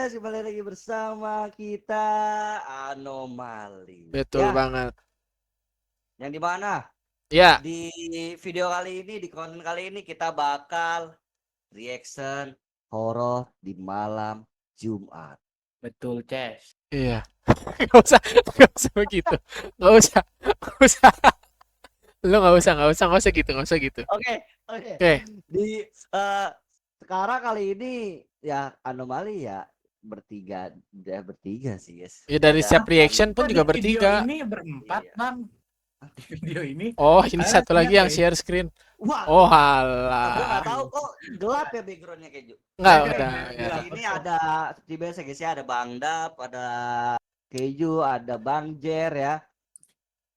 guys, kembali lagi bersama kita Anomali. Betul banget. Yang di mana? Ya. Di video kali ini, di konten kali ini kita bakal reaction horor di malam Jumat. Betul, Ces. Iya. Gak usah begitu. Gak usah. Lu gak usah gitu. Oke. Di sekarang kali ini ya Anomali ya bertiga sih guys. Ya dari siap reaction pun juga bertiga. Video ini berempat, Iya. Bang. Di video ini. Oh, ini satu lagi yang share screen. Wah. Oh, Gue halah. nggak tahu kok gelap ya backgroundnya Keju. Enggak, Di udah. Ya. ini ada seperti biasa guys ya, ada Bang Dap, ada Keju, ada Bang Jer ya.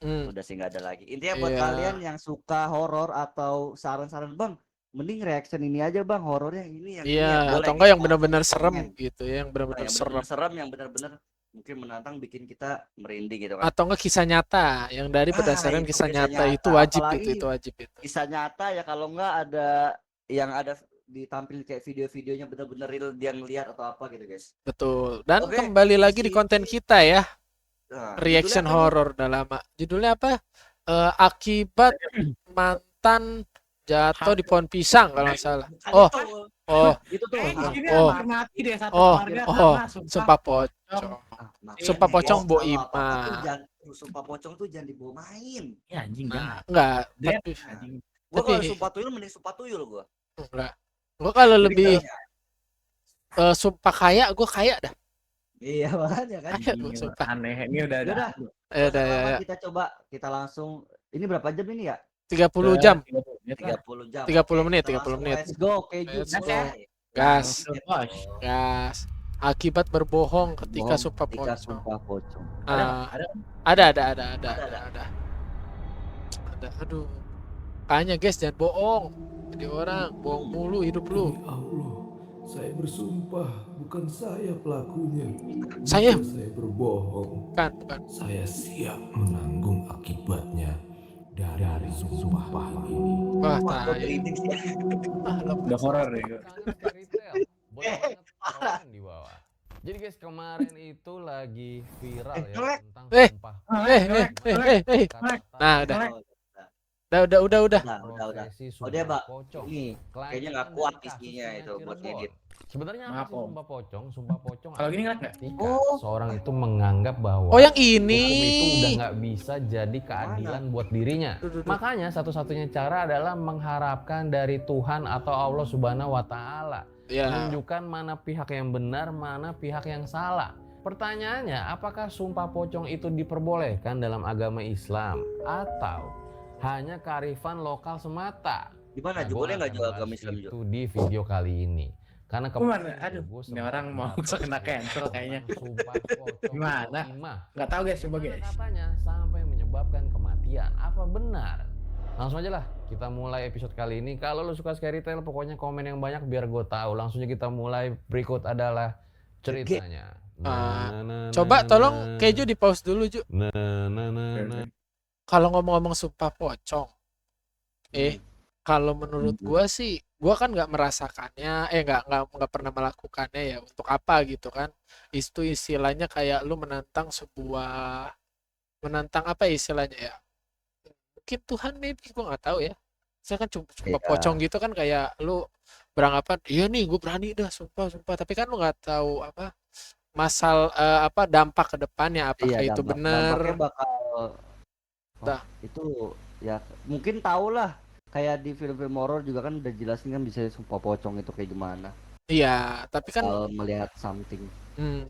Udah sih nggak ada lagi. Intinya buat Iya. kalian yang suka horor atau saran-saran Bang, mending reaction ini aja Bang, horornya ini yang ini Iya, ya, boleh atau enggak yang kita benar-benar komen. serem gitu ya, yang Nah, benar-benar yang serem. benar-benar serem, yang benar-benar mungkin menantang, bikin kita merinding gitu kan. Atau enggak kisah nyata yang dari berdasarkan itu kisah kisah nyata itu nyata. wajib Apalagi itu wajib itu. Kisah nyata ya, kalau enggak ada yang ada ditampil kayak video-videonya bener-bener real dia ngeliat atau apa gitu guys. Betul. Dan Oke, kembali lagi di konten kita ya. Nah, Reaction judulnya apa nih? horor udah lama. Judulnya apa? Akibat mantan jatuh di pohon pisang kalau nggak salah. Bukan Oh, itu tuh. Ini Oh. hampir mati deh satu Oh. keluarga Oh. karena Sumpah pocong. Sumpah pocong Bu Kalau Ima. apa-apa tuh jangan, sumpah pocong tuh jangan dibawa main. Ya anjing jangan. Enggak, Dead, tapi anjing. Gua kalau Tapi- sumpah tuyul mending sumpah tuyul gua. enggak. Gua kalau Jadi lebih kalau- sumpah gua kaya dah. Iya makanya kan. Kaya Anjing, gua sumpah. aneh. Ini udah ada. Yaudah, Udah ya. kita coba, kita langsung. Ini berapa jam ini ya? 30 jam. 30 jam. 30 Oke, menit, kita 30 langsung menit. Let's go, Keju. Let's Let's go. go. Gas. Bos. Gas. Akibat berbohong ketika Bohong sumpah ketika pocong. sumpah pocong. Ada. Aduh. Kayaknya guys jangan bohong. Jadi orang bohong mulu hidup lu. Demi Allah, saya bersumpah bukan saya pelakunya. Saya? Jika saya berbohong, Bukan. saya siap menanggung akibatnya dari sumpah ini. Wah, Wah, gua tai. merinding sih. Udah horor deh. Boleh banget komen di bawah. Jadi guys, kemarin itu lagi viral ya Ngelek. tentang Eh. sumpah. Nah, udah. Udah. Nah, udah. Profesi Oh dia, Mbak. pocong. Ini kayaknya nggak Kelanjutan kuat dari kasus isinya itu penyakit buat Cirebon. edit. Sebenarnya apa Maaf, sih Om. sumpah pocong? Sumpah pocong Kalau gini ngelek nggak? ketika Oh. seorang itu menganggap bahwa Oh, yang hukum itu udah ini. nggak bisa jadi keadilan buat dirinya. Makanya satu-satunya cara adalah mengharapkan dari Tuhan atau Allah Subhanahu wa Ta'ala. Ya. Menunjukkan mana pihak yang benar, mana pihak yang salah. Pertanyaannya, apakah sumpah pocong itu diperbolehkan dalam agama Islam atau hanya kearifan lokal semata? Gimana? Nah, Ju, gua boleh nggak akan jual bahas agama Islam Ju? itu di video kali ini. Karena Gimana? Aduh, gua ini sempat orang mau dapat kena cancel kayaknya. sumpah pocong Gimana? imah. Nggak tahu guys, coba Gimana guys. katanya sampai menyebabkan kematian? Apa benar? Langsung aja lah kita mulai episode kali ini. Kalau lu suka Scary Tale pokoknya komen yang banyak biar gue tahu. Langsung aja kita mulai. Berikut adalah ceritanya. Coba tolong Keju di pause dulu, Ju. Kalau ngomong-ngomong sumpah pocong. Kalau menurut gua sih, gua kan nggak merasakannya, nggak pernah melakukannya ya. Untuk apa gitu kan? Itu istilahnya kayak lu menantang apa ya istilahnya ya? Mungkin Tuhan maybe gua nggak tahu ya. Saya kan sumpah Iya. pocong gitu kan kayak lu beranggapan, iya nih gue berani dah sumpah. Tapi kan lu nggak tahu apa dampak ke depannya apakah itu benar. Dampaknya bakal Dah. itu ya mungkin tahu lah, kayak di film-film horor juga kan udah jelasin kan bisa sumpah pocong itu kayak gimana. Iya, tapi kan Kalau melihat something.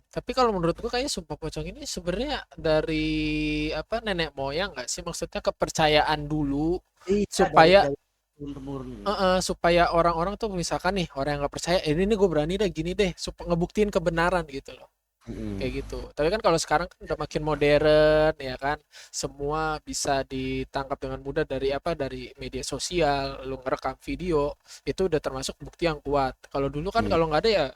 tapi kalau menurut gua kayaknya sumpah pocong ini sebenarnya dari nenek moyang nggak sih, maksudnya kepercayaan dulu supaya turun-temurun. supaya orang-orang tuh misalkan nih orang yang nggak percaya ini nih gue berani deh gini deh supaya ngebuktiin kebenaran gitu loh. Kayak gitu. Tapi kan kalau sekarang kan udah makin modern ya kan, semua bisa ditangkap dengan mudah dari media sosial, lu ngerekam video itu udah termasuk bukti yang kuat. Kalau dulu kan kalau nggak ada ya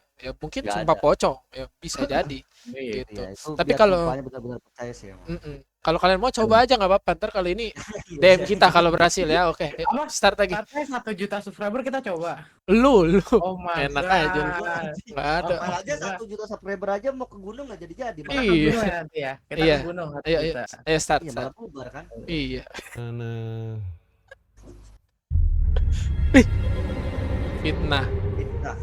mungkin Nggak sumpah ada. pocong ya bisa jadi Iya. gitu. Iya, itu Tapi biar kalau sumpahnya benar-benar percaya sih emang. Kalau kalian mau coba aja nggak apa-apa. Ntar kali ini DM kita kalau berhasil ya. Oke, yuk, Apa? start lagi. Katanya 1 juta subscriber kita coba. Lu. Oh my Enak God. aja lu. Nggak ada. Malah aja 1 juta subscriber aja mau ke gunung nggak jadi-jadi. Kita Malah ke Iya. gunung ya nanti ya. Kita Iya. ke gunung 1 Ayo, juta. ayo start. iya malah bubar kan. Iya. Nah, Fitnah. Nah,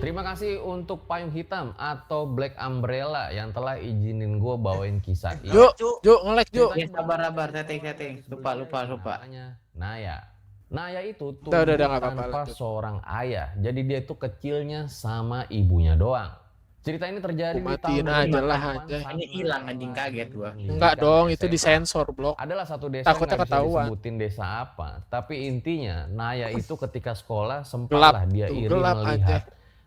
terima kasih untuk Payung Hitam atau Black Umbrella yang telah izinin gue bawain kisah ini. Yuk, Cuk. yuk nge-like yuk. Ya sabar setting. Lupa. Namanya Naya. Naya itu Udah, tumbuh nggak apa-apa, tanpa lanjut. seorang ayah. Jadi dia itu kecilnya sama ibunya doang. Cerita ini terjadi di Matiin tahun aja lah 2008 aja. saat Ini hilang, anjing, kaget gua. pendidikan Enggak dong, itu SMA. disensor, Blok. Adalah satu desa Takutnya yang nggak bisa ketahuan. disebutin desa apa. Tapi intinya Naya itu ketika sekolah Gelap sempatlah dia tuh, iri gelap melihat aja.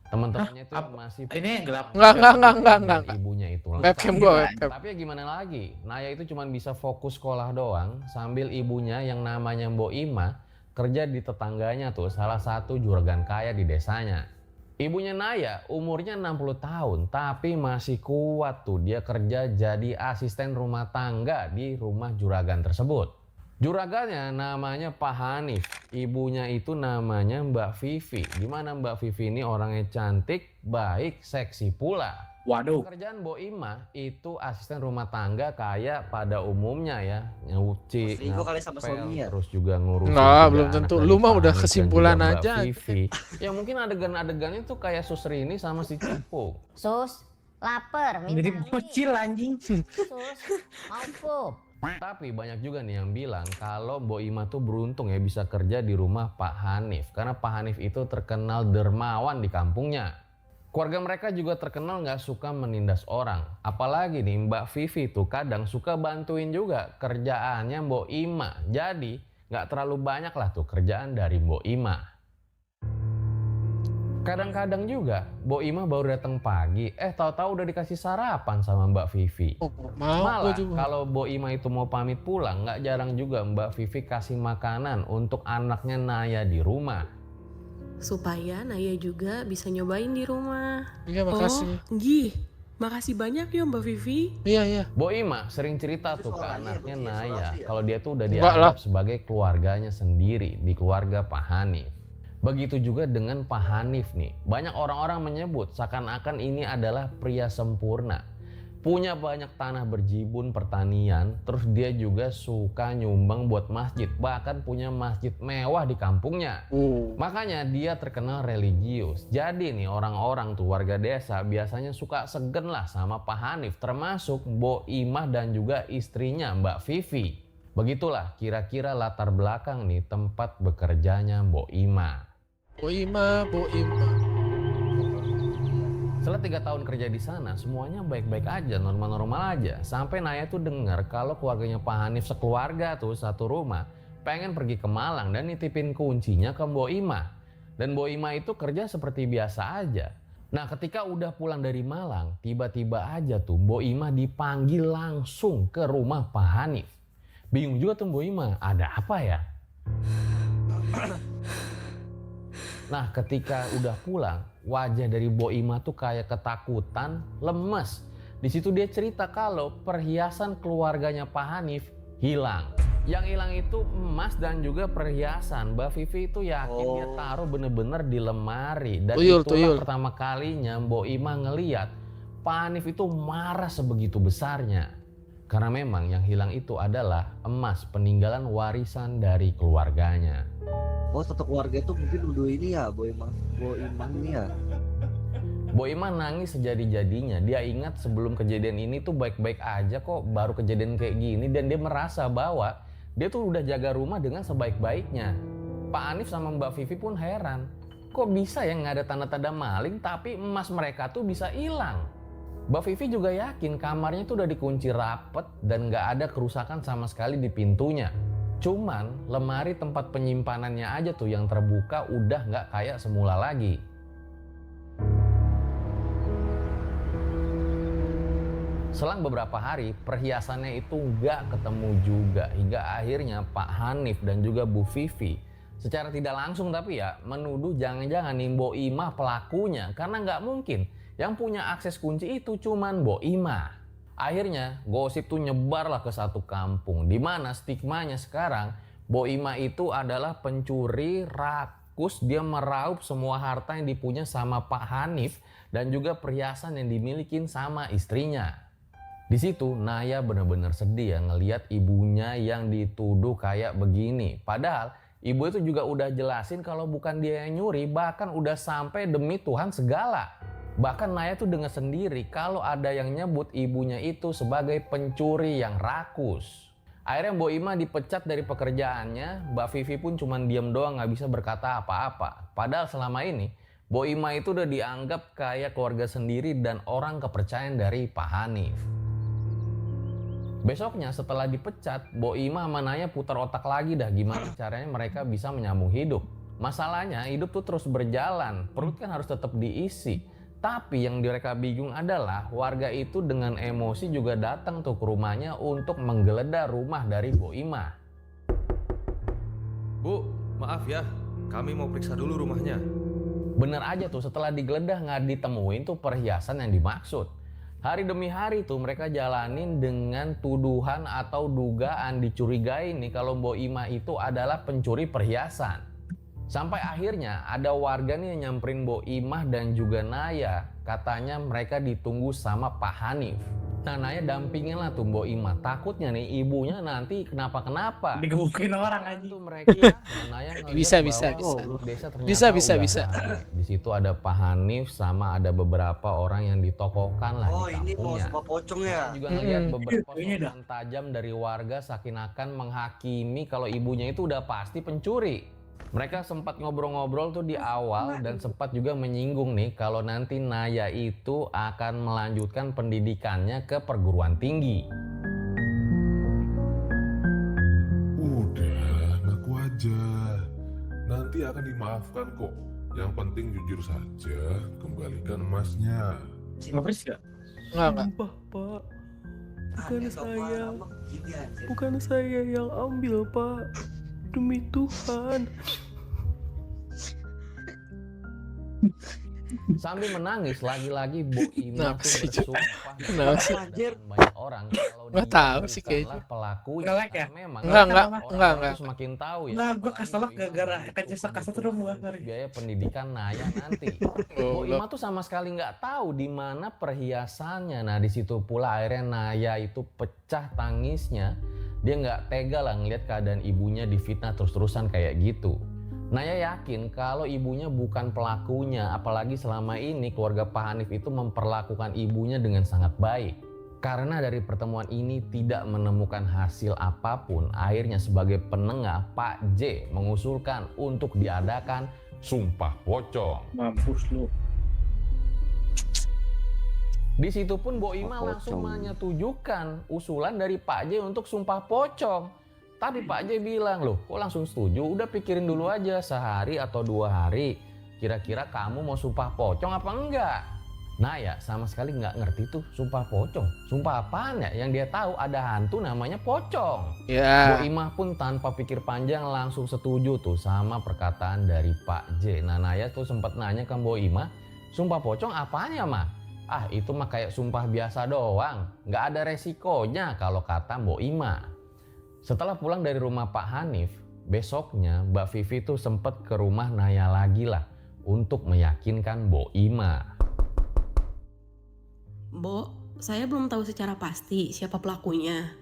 teman-temannya itu Hah? yang masih Ini yang gelap. Enggak. ibunya itu lengkap. Webcam gua, webcam. Tapi ya gimana lagi, Naya itu cuma bisa fokus sekolah doang sambil ibunya yang namanya Mbok Ima kerja di tetangganya tuh salah satu juragan kaya di desanya. Ibunya Naya umurnya 60 tahun tapi masih kuat tuh dia kerja jadi asisten rumah tangga di rumah juragan tersebut. Juragannya namanya Pak Hanif, ibunya itu namanya Mbak Vivi. Dimana Mbak Vivi ini orangnya cantik, baik, seksi pula. Waduh. Pekerjaan Mbok Ima itu asisten rumah tangga kayak pada umumnya ya, nyuci, Selingkuh kali sama ngepel, suaminya. terus juga ngurusin Enggak, tiga belum anak tentu. dari Lu mah Pak udah Hanif dan kesimpulan juga Mbak aja. Vivi. Ya mungkin adegan-adegannya tuh kayak Susrini sama si Cipung. Sus, lapar, minta Jadi mie. bocil anjing. Sus, mau pup. Tapi banyak juga nih yang bilang kalau Mbok Ima tuh beruntung ya bisa kerja di rumah Pak Hanif. Karena Pak Hanif itu terkenal dermawan di kampungnya. Keluarga mereka juga terkenal nggak suka menindas orang. Apalagi nih Mbak Vivi tuh kadang suka bantuin juga kerjaannya Mbok Ima. Jadi nggak terlalu banyak lah tuh kerjaan dari Mbok Ima. Kadang-kadang juga Mbok Ima baru datang pagi, tahu-tahu udah dikasih sarapan sama Mbak Vivi. Oh, mau gua Malah juga. kalau Mbok Ima itu mau pamit pulang, nggak jarang juga Mbak Vivi kasih makanan untuk anaknya Naya di rumah. Supaya Naya juga bisa nyobain di rumah. Iya, makasih. Oh, Gih, makasih banyak ya Mbak Vivi. Iya. Mbok Ima sering cerita Itu tuh ke suaranya, anaknya Bang, Naya isolasi ya? kalau dia tuh udah Enggak dianggap lah. sebagai keluarganya sendiri di keluarga Pak Hanif. Begitu juga dengan Pak Hanif nih. Banyak orang-orang menyebut seakan-akan ini adalah pria sempurna. Punya banyak tanah berjibun pertanian, terus dia juga suka nyumbang buat masjid, bahkan punya masjid mewah di kampungnya. Makanya dia terkenal religius. Jadi nih orang-orang tuh warga desa biasanya suka segen lah sama Pak Hanif, termasuk Mbok Imah dan juga istrinya Mbak Vivi. Begitulah kira-kira latar belakang nih tempat bekerjanya Mbok Imah. Bu Ima. Setelah 3 tahun kerja di sana, semuanya baik-baik aja, normal-normal aja. Sampai Naya tuh dengar kalau keluarganya Pak Hanif sekeluarga tuh satu rumah pengen pergi ke Malang dan nitipin kuncinya ke Mbok Ima. Dan Mbok Ima itu kerja seperti biasa aja. Nah ketika udah pulang dari Malang, tiba-tiba aja tuh Mbok Ima dipanggil langsung ke rumah Pak Hanif. Bingung juga tuh Mbok Ima, ada apa ya? Nah ketika udah pulang, wajah dari Mbok Ima tuh kayak ketakutan, lemes. Di situ dia cerita kalau perhiasan keluarganya Pak Hanif hilang. Yang hilang itu emas dan juga perhiasan. Mbak Vivi itu yakin dia taruh bener-bener di lemari. Dan itulah pertama kalinya Mbok Ima ngeliat Pak Hanif itu marah sebegitu besarnya. Karena memang yang hilang itu adalah emas peninggalan warisan dari keluarganya. Oh, satu keluarga itu mungkin nuduh ini ya, Boy Imang ini ya. Mbok Ima nangis sejadi-jadinya. Dia ingat sebelum kejadian ini tuh baik-baik aja kok, baru kejadian kayak gini. Dan dia merasa bahwa dia tuh udah jaga rumah dengan sebaik-baiknya. Pak Hanif sama Mbak Vivi pun heran. Kok bisa ya nggak ada tanda-tanda maling tapi emas mereka tuh bisa hilang. Mbak Vivi juga yakin kamarnya tuh udah dikunci rapet dan nggak ada kerusakan sama sekali di pintunya. Cuman lemari tempat penyimpanannya aja tuh yang terbuka udah nggak kayak semula lagi. Selang beberapa hari perhiasannya itu nggak ketemu juga hingga akhirnya Pak Hanif dan juga Bu Vivi Secara tidak langsung tapi ya menuduh jangan-jangan nih Mbok Imah pelakunya, karena nggak mungkin yang punya akses kunci itu cuman Mbok Imah. Akhirnya gosip tuh nyebarlah ke satu kampung, di mana stigmanya sekarang Mbok Imah itu adalah pencuri rakus, dia meraup semua harta yang dipunya sama Pak Hanif dan juga perhiasan yang dimilikin sama istrinya. Di situ Naya benar-benar sedih ya ngelihat ibunya yang dituduh kayak begini. Padahal ibu itu juga udah jelasin kalau bukan dia yang nyuri, bahkan udah sampai demi Tuhan segala. Bahkan Naya tuh dengar sendiri kalau ada yang nyebut ibunya itu sebagai pencuri yang rakus. Akhirnya Mbok Imah dipecat dari pekerjaannya, Mbak Vivi pun cuman diem doang gak bisa berkata apa-apa. Padahal selama ini Mbok Imah itu udah dianggap kayak keluarga sendiri dan orang kepercayaan dari Pak Hanif. Besoknya setelah dipecat, Mbok Imah sama Naya putar otak lagi dah gimana caranya mereka bisa menyambung hidup. Masalahnya hidup tuh terus berjalan, perut kan harus tetap diisi. Tapi yang mereka bingung adalah warga itu dengan emosi juga datang tuh ke rumahnya untuk menggeledah rumah dari Mbok Imah. Bu, maaf ya, kami mau periksa dulu rumahnya. Bener aja tuh setelah digeledah nggak ditemuin tuh perhiasan yang dimaksud. Hari demi hari tuh mereka jalanin dengan tuduhan atau dugaan dicurigai nih kalau Mbok Imah itu adalah pencuri perhiasan. Sampai akhirnya ada warga nih yang nyamperin Mbok Imah dan juga Naya. Katanya mereka ditunggu sama Pak Hanif. Nah Naya dampingin lah tuh Mbok Imah. Takutnya nih ibunya nanti kenapa-kenapa. Digebukin orang aja. Tuh mereka Naya Bisa. Bisa. Di situ ada Pak Hanif sama ada beberapa orang yang ditokohkan lah Oh, di ini mau kampungnya. sumpah pocong ya. Saya juga ngeliat beberapa Kayaknya dah. sokongan tajam dari warga seakan-akan menghakimi kalau ibunya itu udah pasti pencuri. Mereka sempat ngobrol-ngobrol tuh di awal dan sempat juga menyinggung nih kalau nanti Naya itu akan melanjutkan pendidikannya ke perguruan tinggi. Udah, ngaku aja. Nanti akan dimaafkan kok. Yang penting jujur saja, kembalikan emasnya. Ngapres gak? Enggak. Sumpah, Pak. Bukan Hanya saya. lama-lama begini aja. Bukan saya yang ambil, Pak. Demi Tuhan. Sambil menangis lagi-lagi Mbok Imah Kenapa tuh sih, bersumpah Kenapa sih? banyak orang kalau Nggak dia tahu sih bukanlah kayaknya. pelakunya. Nggak like ya? Karena memang Enggak. orang tuh semakin tahu ya. Nah, gue apalagi keselak Mbok Imah gara-gara mampu kecesak kasat mengukur rumah, sorry. biaya pendidikan Naya nanti. Mbok Imah tuh sama sekali nggak tahu di mana perhiasannya. Nah di situ pula akhirnya Naya itu pecah tangisnya. Dia nggak tega lah ngeliat keadaan ibunya difitnah terus-terusan kayak gitu. Naya yakin kalau ibunya bukan pelakunya, apalagi selama ini keluarga Pak Hanif itu memperlakukan ibunya dengan sangat baik. Karena dari pertemuan ini tidak menemukan hasil apapun, akhirnya sebagai penengah Pak J mengusulkan untuk diadakan sumpah pocong. Mampus lu. Di situ pun Mbok Imah Pocong. langsung menyetujui usulan dari Pak J untuk sumpah pocong. Tapi Pak J bilang, loh kok langsung setuju? Udah pikirin dulu aja sehari atau 2 hari. Kira-kira kamu mau sumpah pocong apa enggak? Naya sama sekali nggak ngerti tuh sumpah pocong. Sumpah apaan ya? Yang dia tahu ada hantu namanya pocong. Ya. Mbok Imah pun tanpa pikir panjang langsung setuju tuh sama perkataan dari Pak J. Nah Naya tuh sempat nanya ke Mbok Imah, sumpah pocong apaan ya mah? Ah itu mah kayak sumpah biasa doang. Nggak ada resikonya kalau kata Mbok Imah. Setelah pulang dari rumah Pak Hanif, besoknya Mbak Vivi tuh sempat ke rumah Naya lagi lah untuk meyakinkan Mbok Imah. Mbok, saya belum tahu secara pasti siapa pelakunya.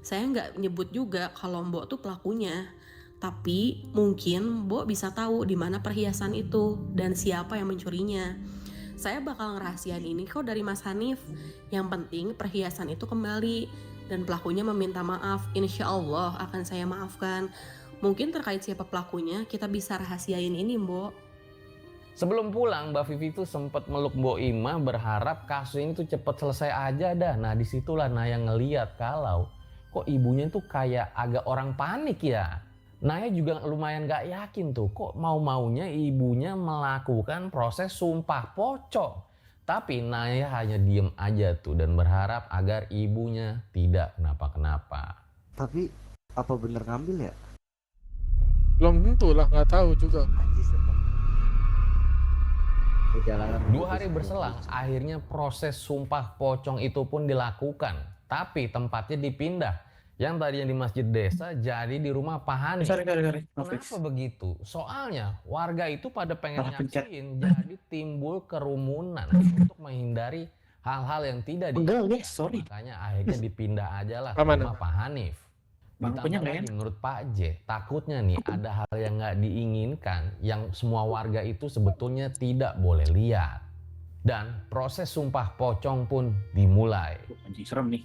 Saya nggak nyebut juga kalau Mbok tuh pelakunya. Tapi mungkin Mbok bisa tahu di mana perhiasan itu dan siapa yang mencurinya. Saya bakal ngerahasiain ini kok dari Mas Hanif. Yang penting perhiasan itu kembali. Dan pelakunya meminta maaf, insya Allah akan saya maafkan. Mungkin terkait siapa pelakunya, kita bisa rahasiain ini, Mbok. Sebelum pulang, Mbak Vivi tuh sempat meluk Mbok Imah berharap kasus ini tuh cepet selesai aja dah. Nah disitulah Naya ngeliat kalau kok ibunya tuh kayak agak orang panik ya. Naya juga lumayan gak yakin tuh kok mau-maunya ibunya melakukan proses sumpah pocong. Tapi Naya hanya diem aja tuh dan berharap agar ibunya tidak kenapa-kenapa. Tapi apa bener ngambil ya? Belum tentu lah, nggak tahu juga. Najis tetap. Perjalanan 2 hari berselang, akhirnya proses sumpah pocong itu pun dilakukan. Tapi tempatnya dipindah. Yang tadinya di masjid desa jadi di rumah Pak Hani. Sorry. Kenapa begitu? Soalnya warga itu pada pengen Salah pencet. nyaksiin, jadi timbul kerumunan untuk menghindari hal-hal yang tidak Pegel diinginkan. guys, sorry. Makanya akhirnya dipindah aja lah ke Aman. rumah Pak Hanif. Bangkunya Ditambah nggak lagi enak. menurut Pak J, takutnya nih ada hal yang nggak diinginkan yang semua warga itu sebetulnya tidak boleh lihat. Dan proses sumpah pocong pun dimulai. Anjing serem nih.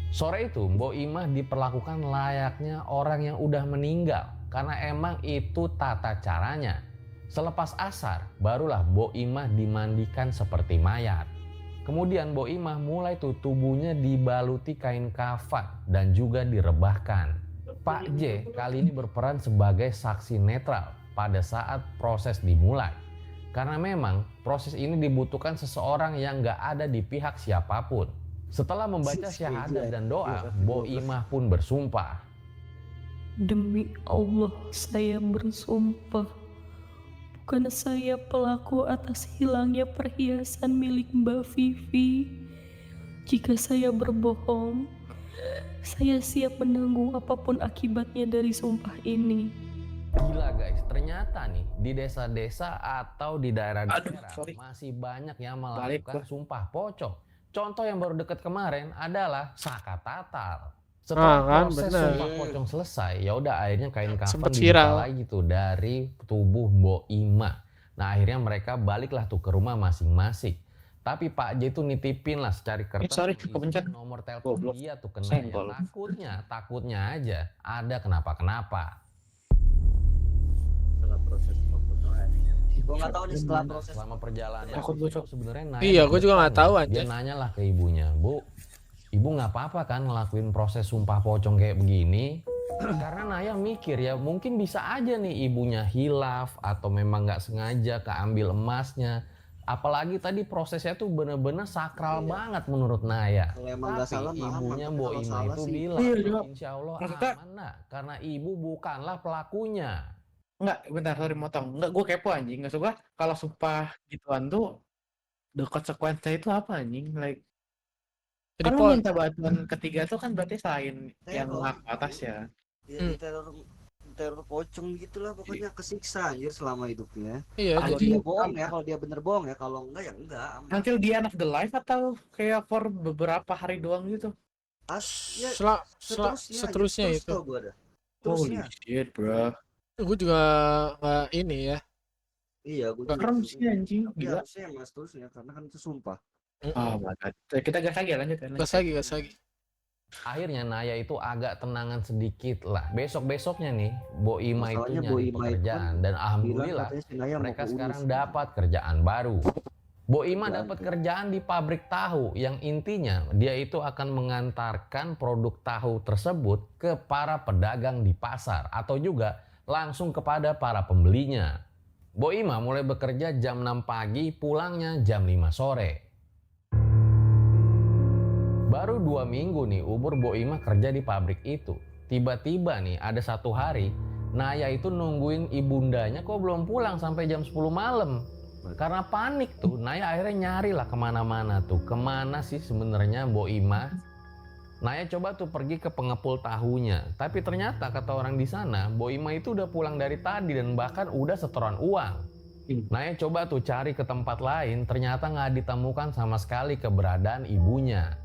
Sore itu Mbok Imah diperlakukan layaknya orang yang udah meninggal karena emang itu tata caranya. Selepas asar barulah Mbok Imah dimandikan seperti mayat. Kemudian Mbok Imah mulai tuh tubuhnya dibaluti kain kafan dan juga direbahkan. Pak J kali ini berperan sebagai saksi netral pada saat proses dimulai. Karena memang proses ini dibutuhkan seseorang yang nggak ada di pihak siapapun. Setelah membaca syahadat dan doa, Mbok Imah pun bersumpah. Demi Allah, saya bersumpah. Bukan saya pelaku atas hilangnya perhiasan milik Mbak Vivi. Jika saya berbohong, saya siap menanggung apapun akibatnya dari sumpah ini. Gila guys, ternyata nih di desa-desa atau di daerah-daerah sorry. masih banyak yang Balik melakukan gua. sumpah pocong. Contoh yang baru deket kemarin adalah Saka Tatal. Ah, Setelah kan, proses bener. sumpah pocong selesai, ya udah akhirnya kain kafan Sempet dibuka viral. lagi tuh dari tubuh Mbok Imah. Nah akhirnya mereka baliklah tuh ke rumah masing-masing. Tapi Pak J tuh nitipin lah secari kertas sorry, berisi kepencet. nomor telepon Goblok. dia tuh ke Naya. Senggol. Takutnya aja ada kenapa-kenapa. setelah proses pembunuhan. Gue nggak tahu nih setelah proses. Selama perjalanan Takut gua, Cok. sebenarnya Naya Iya, gua juga nggak tahu, Dia anjir. nanya lah ke ibunya, Bu, ibu nggak apa-apa kan ngelakuin proses sumpah pocong kayak begini? Karena Naya mikir ya mungkin bisa aja nih ibunya hilaf atau memang nggak sengaja keambil emasnya. Apalagi tadi prosesnya tuh bener-bener sakral banget menurut Naya. Kalau emang nggak Tapi salah, maaf, ibunya tapi Mbok kalau Imah salah itu sih. bilang, Iya, juga. insya Allah Maksudnya- aman nak, karena ibu bukanlah pelakunya. Enggak, bentar, sorry motong. Enggak, gue kepo anjing. Nggak suka kalau sumpah gituan tuh the konsekuensinya itu apa anjing? Like, Jadi kan lu po- minta bantuan ketiga tuh kan berarti selain yang Teror. ke atas ya. Dia teror pocong gitulah pokoknya kesiksa anjir selama hidupnya. iya, Kalau jadi dia bohong ya, kalau dia bener bohong ya, kalau enggak ya enggak. aman. Until the end of the life atau kayak for beberapa hari doang gitu? Ya, seterusnya gitu, itu. tau gua ada. Holy Terusnya. shit, bro. Gue juga nggak ini ya. Iya, gue Serem sih anjing, Tapi gila. harusnya yang seterusnya karena kan itu sumpah. Oh my god. Kita gas lagi, lanjut ya. Gas lagi. Akhirnya Naya itu agak tenangan sedikit lah. Besok-besoknya nih, Mbok Imah itu Masalahnya Mbok nyari Imah itu pekerjaan dan Bilang alhamdulillah katanya si Naya mau mereka keurus. sekarang dapat kerjaan baru. Mbok Imah Kerjaan dapat tuh. kerjaan di pabrik tahu yang intinya dia itu akan mengantarkan produk tahu tersebut ke para pedagang di pasar atau juga langsung kepada para pembelinya. Mbok Imah mulai bekerja jam 6 pagi, pulangnya jam 5 sore. Baru 2 minggu nih umur Mbok Imah kerja di pabrik itu. Tiba-tiba nih ada satu hari Naya itu nungguin ibundanya kok belum pulang sampai jam 10 malam. Karena panik tuh Naya akhirnya nyari lah kemana-mana tuh. Kemana sih sebenarnya Mbok Imah? Naya coba tuh pergi ke pengepul tahunya. Tapi ternyata kata orang di sana Mbok Imah itu udah pulang dari tadi dan bahkan udah setoran uang. Naya coba tuh cari ke tempat lain, ternyata nggak ditemukan sama sekali keberadaan ibunya.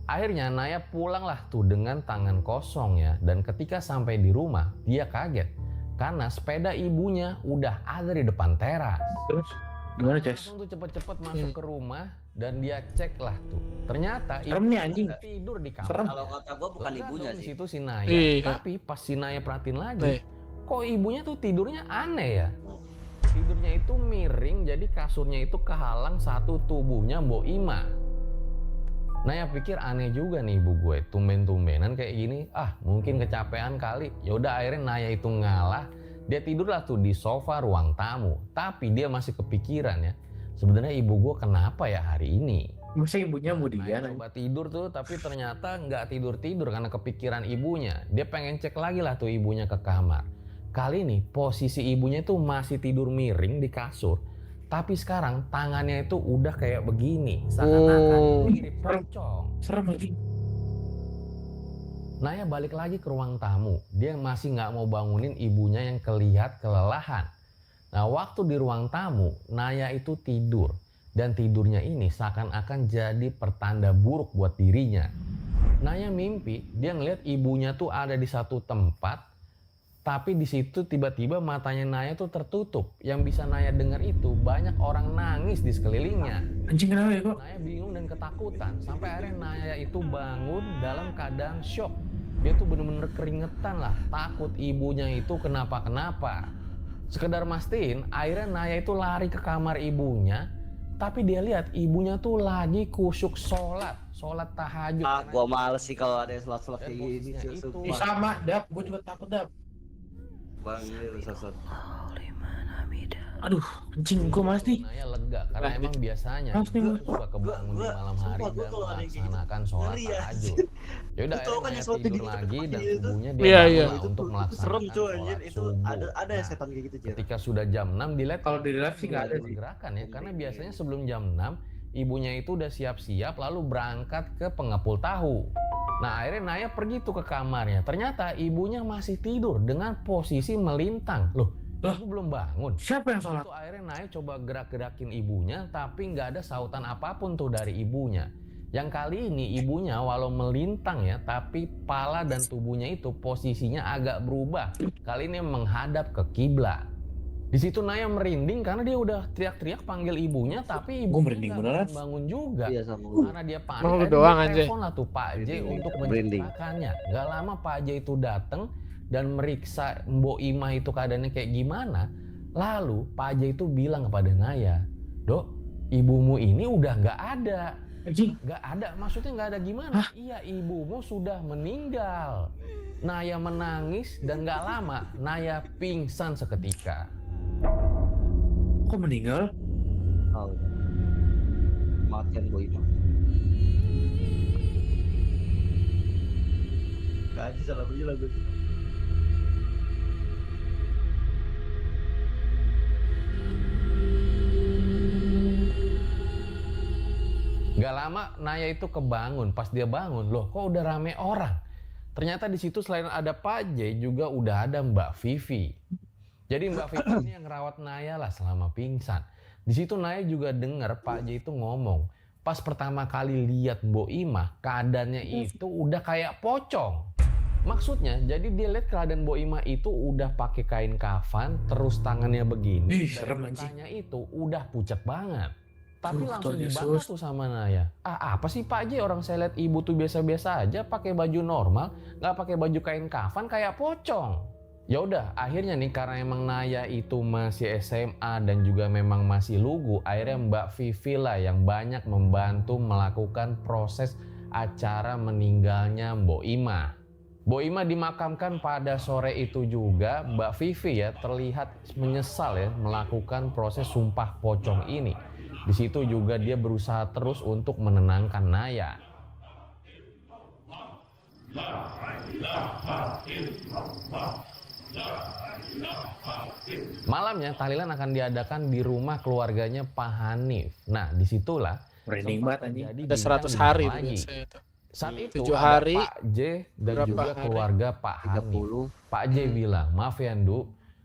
Akhirnya Naya pulang lah tuh dengan tangan kosong ya. Dan ketika sampai di rumah dia kaget karena sepeda ibunya udah ada di depan teras. Terus gimana, Ces? Langsung tuh cepet-cepet masuk ke rumah dan dia cek lah tuh. Ternyata Serem nih, anjing. tidur di kamar. Serem. Kalau kata gua bukan Lah, ibunya dong, di sih. situ si Naya. Iya. Tapi pas si Naya perhatiin lagi, Nih. kok ibunya tuh tidurnya aneh ya. Tidurnya itu miring, jadi kasurnya itu kehalang satu tubuhnya Mbok Imah. Naya pikir aneh juga nih ibu gue, tumben-tumbenan kayak gini. Mungkin kecapean kali. Yaudah akhirnya Naya itu ngalah. Dia tidurlah tuh di sofa ruang tamu. Tapi dia masih kepikiran ya. Sebenarnya ibu gue kenapa ya hari ini? Masa ibunya Naya mudian anjing. coba tidur tuh, tapi ternyata nggak tidur-tidur karena kepikiran ibunya. Dia pengen cek lagi lah tuh ibunya ke kamar. Kali ini posisi ibunya itu masih tidur miring di kasur. Tapi sekarang tangannya itu udah kayak begini. Seakan-akan mirip pocong. Serem anjing. Naya balik lagi ke ruang tamu. Dia masih nggak mau bangunin ibunya yang kelelahan. Nah, waktu di ruang tamu, Naya itu tidur. Dan tidurnya ini seakan-akan jadi pertanda buruk buat dirinya. Naya mimpi, dia ngeliat ibunya tuh ada di satu tempat, tapi di situ tiba-tiba matanya Naya tuh tertutup. Yang bisa Naya dengar itu banyak orang nangis di sekelilingnya. Anjing kenapa ya kok? Naya bingung dan ketakutan, sampai akhirnya Naya itu bangun dalam keadaan shock. Dia tuh bener-bener keringetan lah, takut ibunya itu kenapa-kenapa. Sekedar mastiin, akhirnya Naya itu lari ke kamar ibunya. Tapi dia lihat ibunya tuh lagi kusyuk sholat tahajud. Gua males sih kalau ada yang sholat Dan kayak gini. posisinya cuy, itu sumpah. Sama, Dap. Gue juga takut, Dap. Bang, ini sholat. Aduh, anjing gue males nih. Naya lega karena emang biasanya Males nih gue. suka kebangun di malam hari sumpah, gua dan kalau ada yang kayak gitu, melaksanakan sholat ngeri ya. tahajud. Yaudah, Lu tau kan akhirnya yang sholat tidur di lagi dan itu? tubuhnya dia Iya, bangun iya. lah untuk Serem melaksanakan cuy sholat anjir, itu subuh. ada Nah, setan kayak gitu cuy. ketika sudah jam 6 dilihat Kalau di live sih nggak ada sih. pergerakan ya, karena biasanya sebelum jam 6 ibunya itu udah siap-siap lalu berangkat ke pengepul tahu. Nah, akhirnya Naya pergi tuh ke kamarnya. Ternyata ibunya masih tidur dengan posisi melintang. Loh, ibu belum bangun. Siapa yang sholat? Itu akhirnya Naya coba gerak-gerakin ibunya, tapi nggak ada sautan apapun tuh dari ibunya. Yang kali ini ibunya walau melintang ya, tapi kepala dan tubuhnya itu posisinya agak berubah. Kali ini menghadap ke kiblat. Di situ Naya merinding karena dia udah teriak-teriak panggil ibunya, tapi ibu merinding beneran. bangun juga. Iya sama gua. Karena dia panik, Emang lu akhirnya doang, dia anjay. telepon lah tuh Pak J untuk Merinding. menceritakannya. Gak lama Pak J itu datang dan meriksa Mbok Imah itu keadaannya kayak gimana. Lalu Pak J itu bilang kepada Naya, "Dok, ibumu ini udah nggak ada." Anjing. Nggak ada, maksudnya nggak ada gimana? Iya, ibumu sudah meninggal. Naya menangis dan nggak lama Naya pingsan seketika. Kok meninggal? Tahu. Kematian boy itu. Gaji salah bunyi lagu. Gak lama Naya itu kebangun. Pas dia bangun, loh kok udah rame orang. Ternyata di situ selain ada Pak J juga udah ada Mbak Vivi. Jadi Mbak Vivi ini yang ngerawat Naya lah selama pingsan. Di situ Naya juga dengar Pak J itu ngomong. Pas pertama kali lihat Mbok Imah, keadaannya itu udah kayak pocong. Maksudnya, jadi dia lihat keadaan Mbok Imah itu udah pakai kain kafan, terus tangannya begini. Ih, dan serem anjing. mukanya itu udah pucat banget. Tapi langsung Tuhan dibantah Yesus. tuh sama Naya. Apa sih Pak J, orang saya lihat ibu tuh biasa-biasa aja pakai baju normal, nggak pakai baju kain kafan kayak pocong. Ya udah, akhirnya nih karena emang Naya itu masih SMA dan juga memang masih lugu, akhirnya Mbak Vivi lah yang banyak membantu melakukan proses acara meninggalnya Mbok Imah. Mbok Imah dimakamkan pada sore itu juga. Mbak Vivi ya terlihat menyesal ya melakukan proses sumpah pocong ini. Di situ juga dia berusaha terus untuk menenangkan Naya. Malamnya tahlilan akan diadakan di rumah keluarganya Pak Hanif. Nah, disitulah Merinding sempat banget anjing. terjadi Ada 100 bincang hari lagi. biasanya itu. Saat itu 7 ada hari, Pak J dan berapa juga hari? keluarga Pak Hanif. 30. Pak J bilang, "Maaf ya Ndu,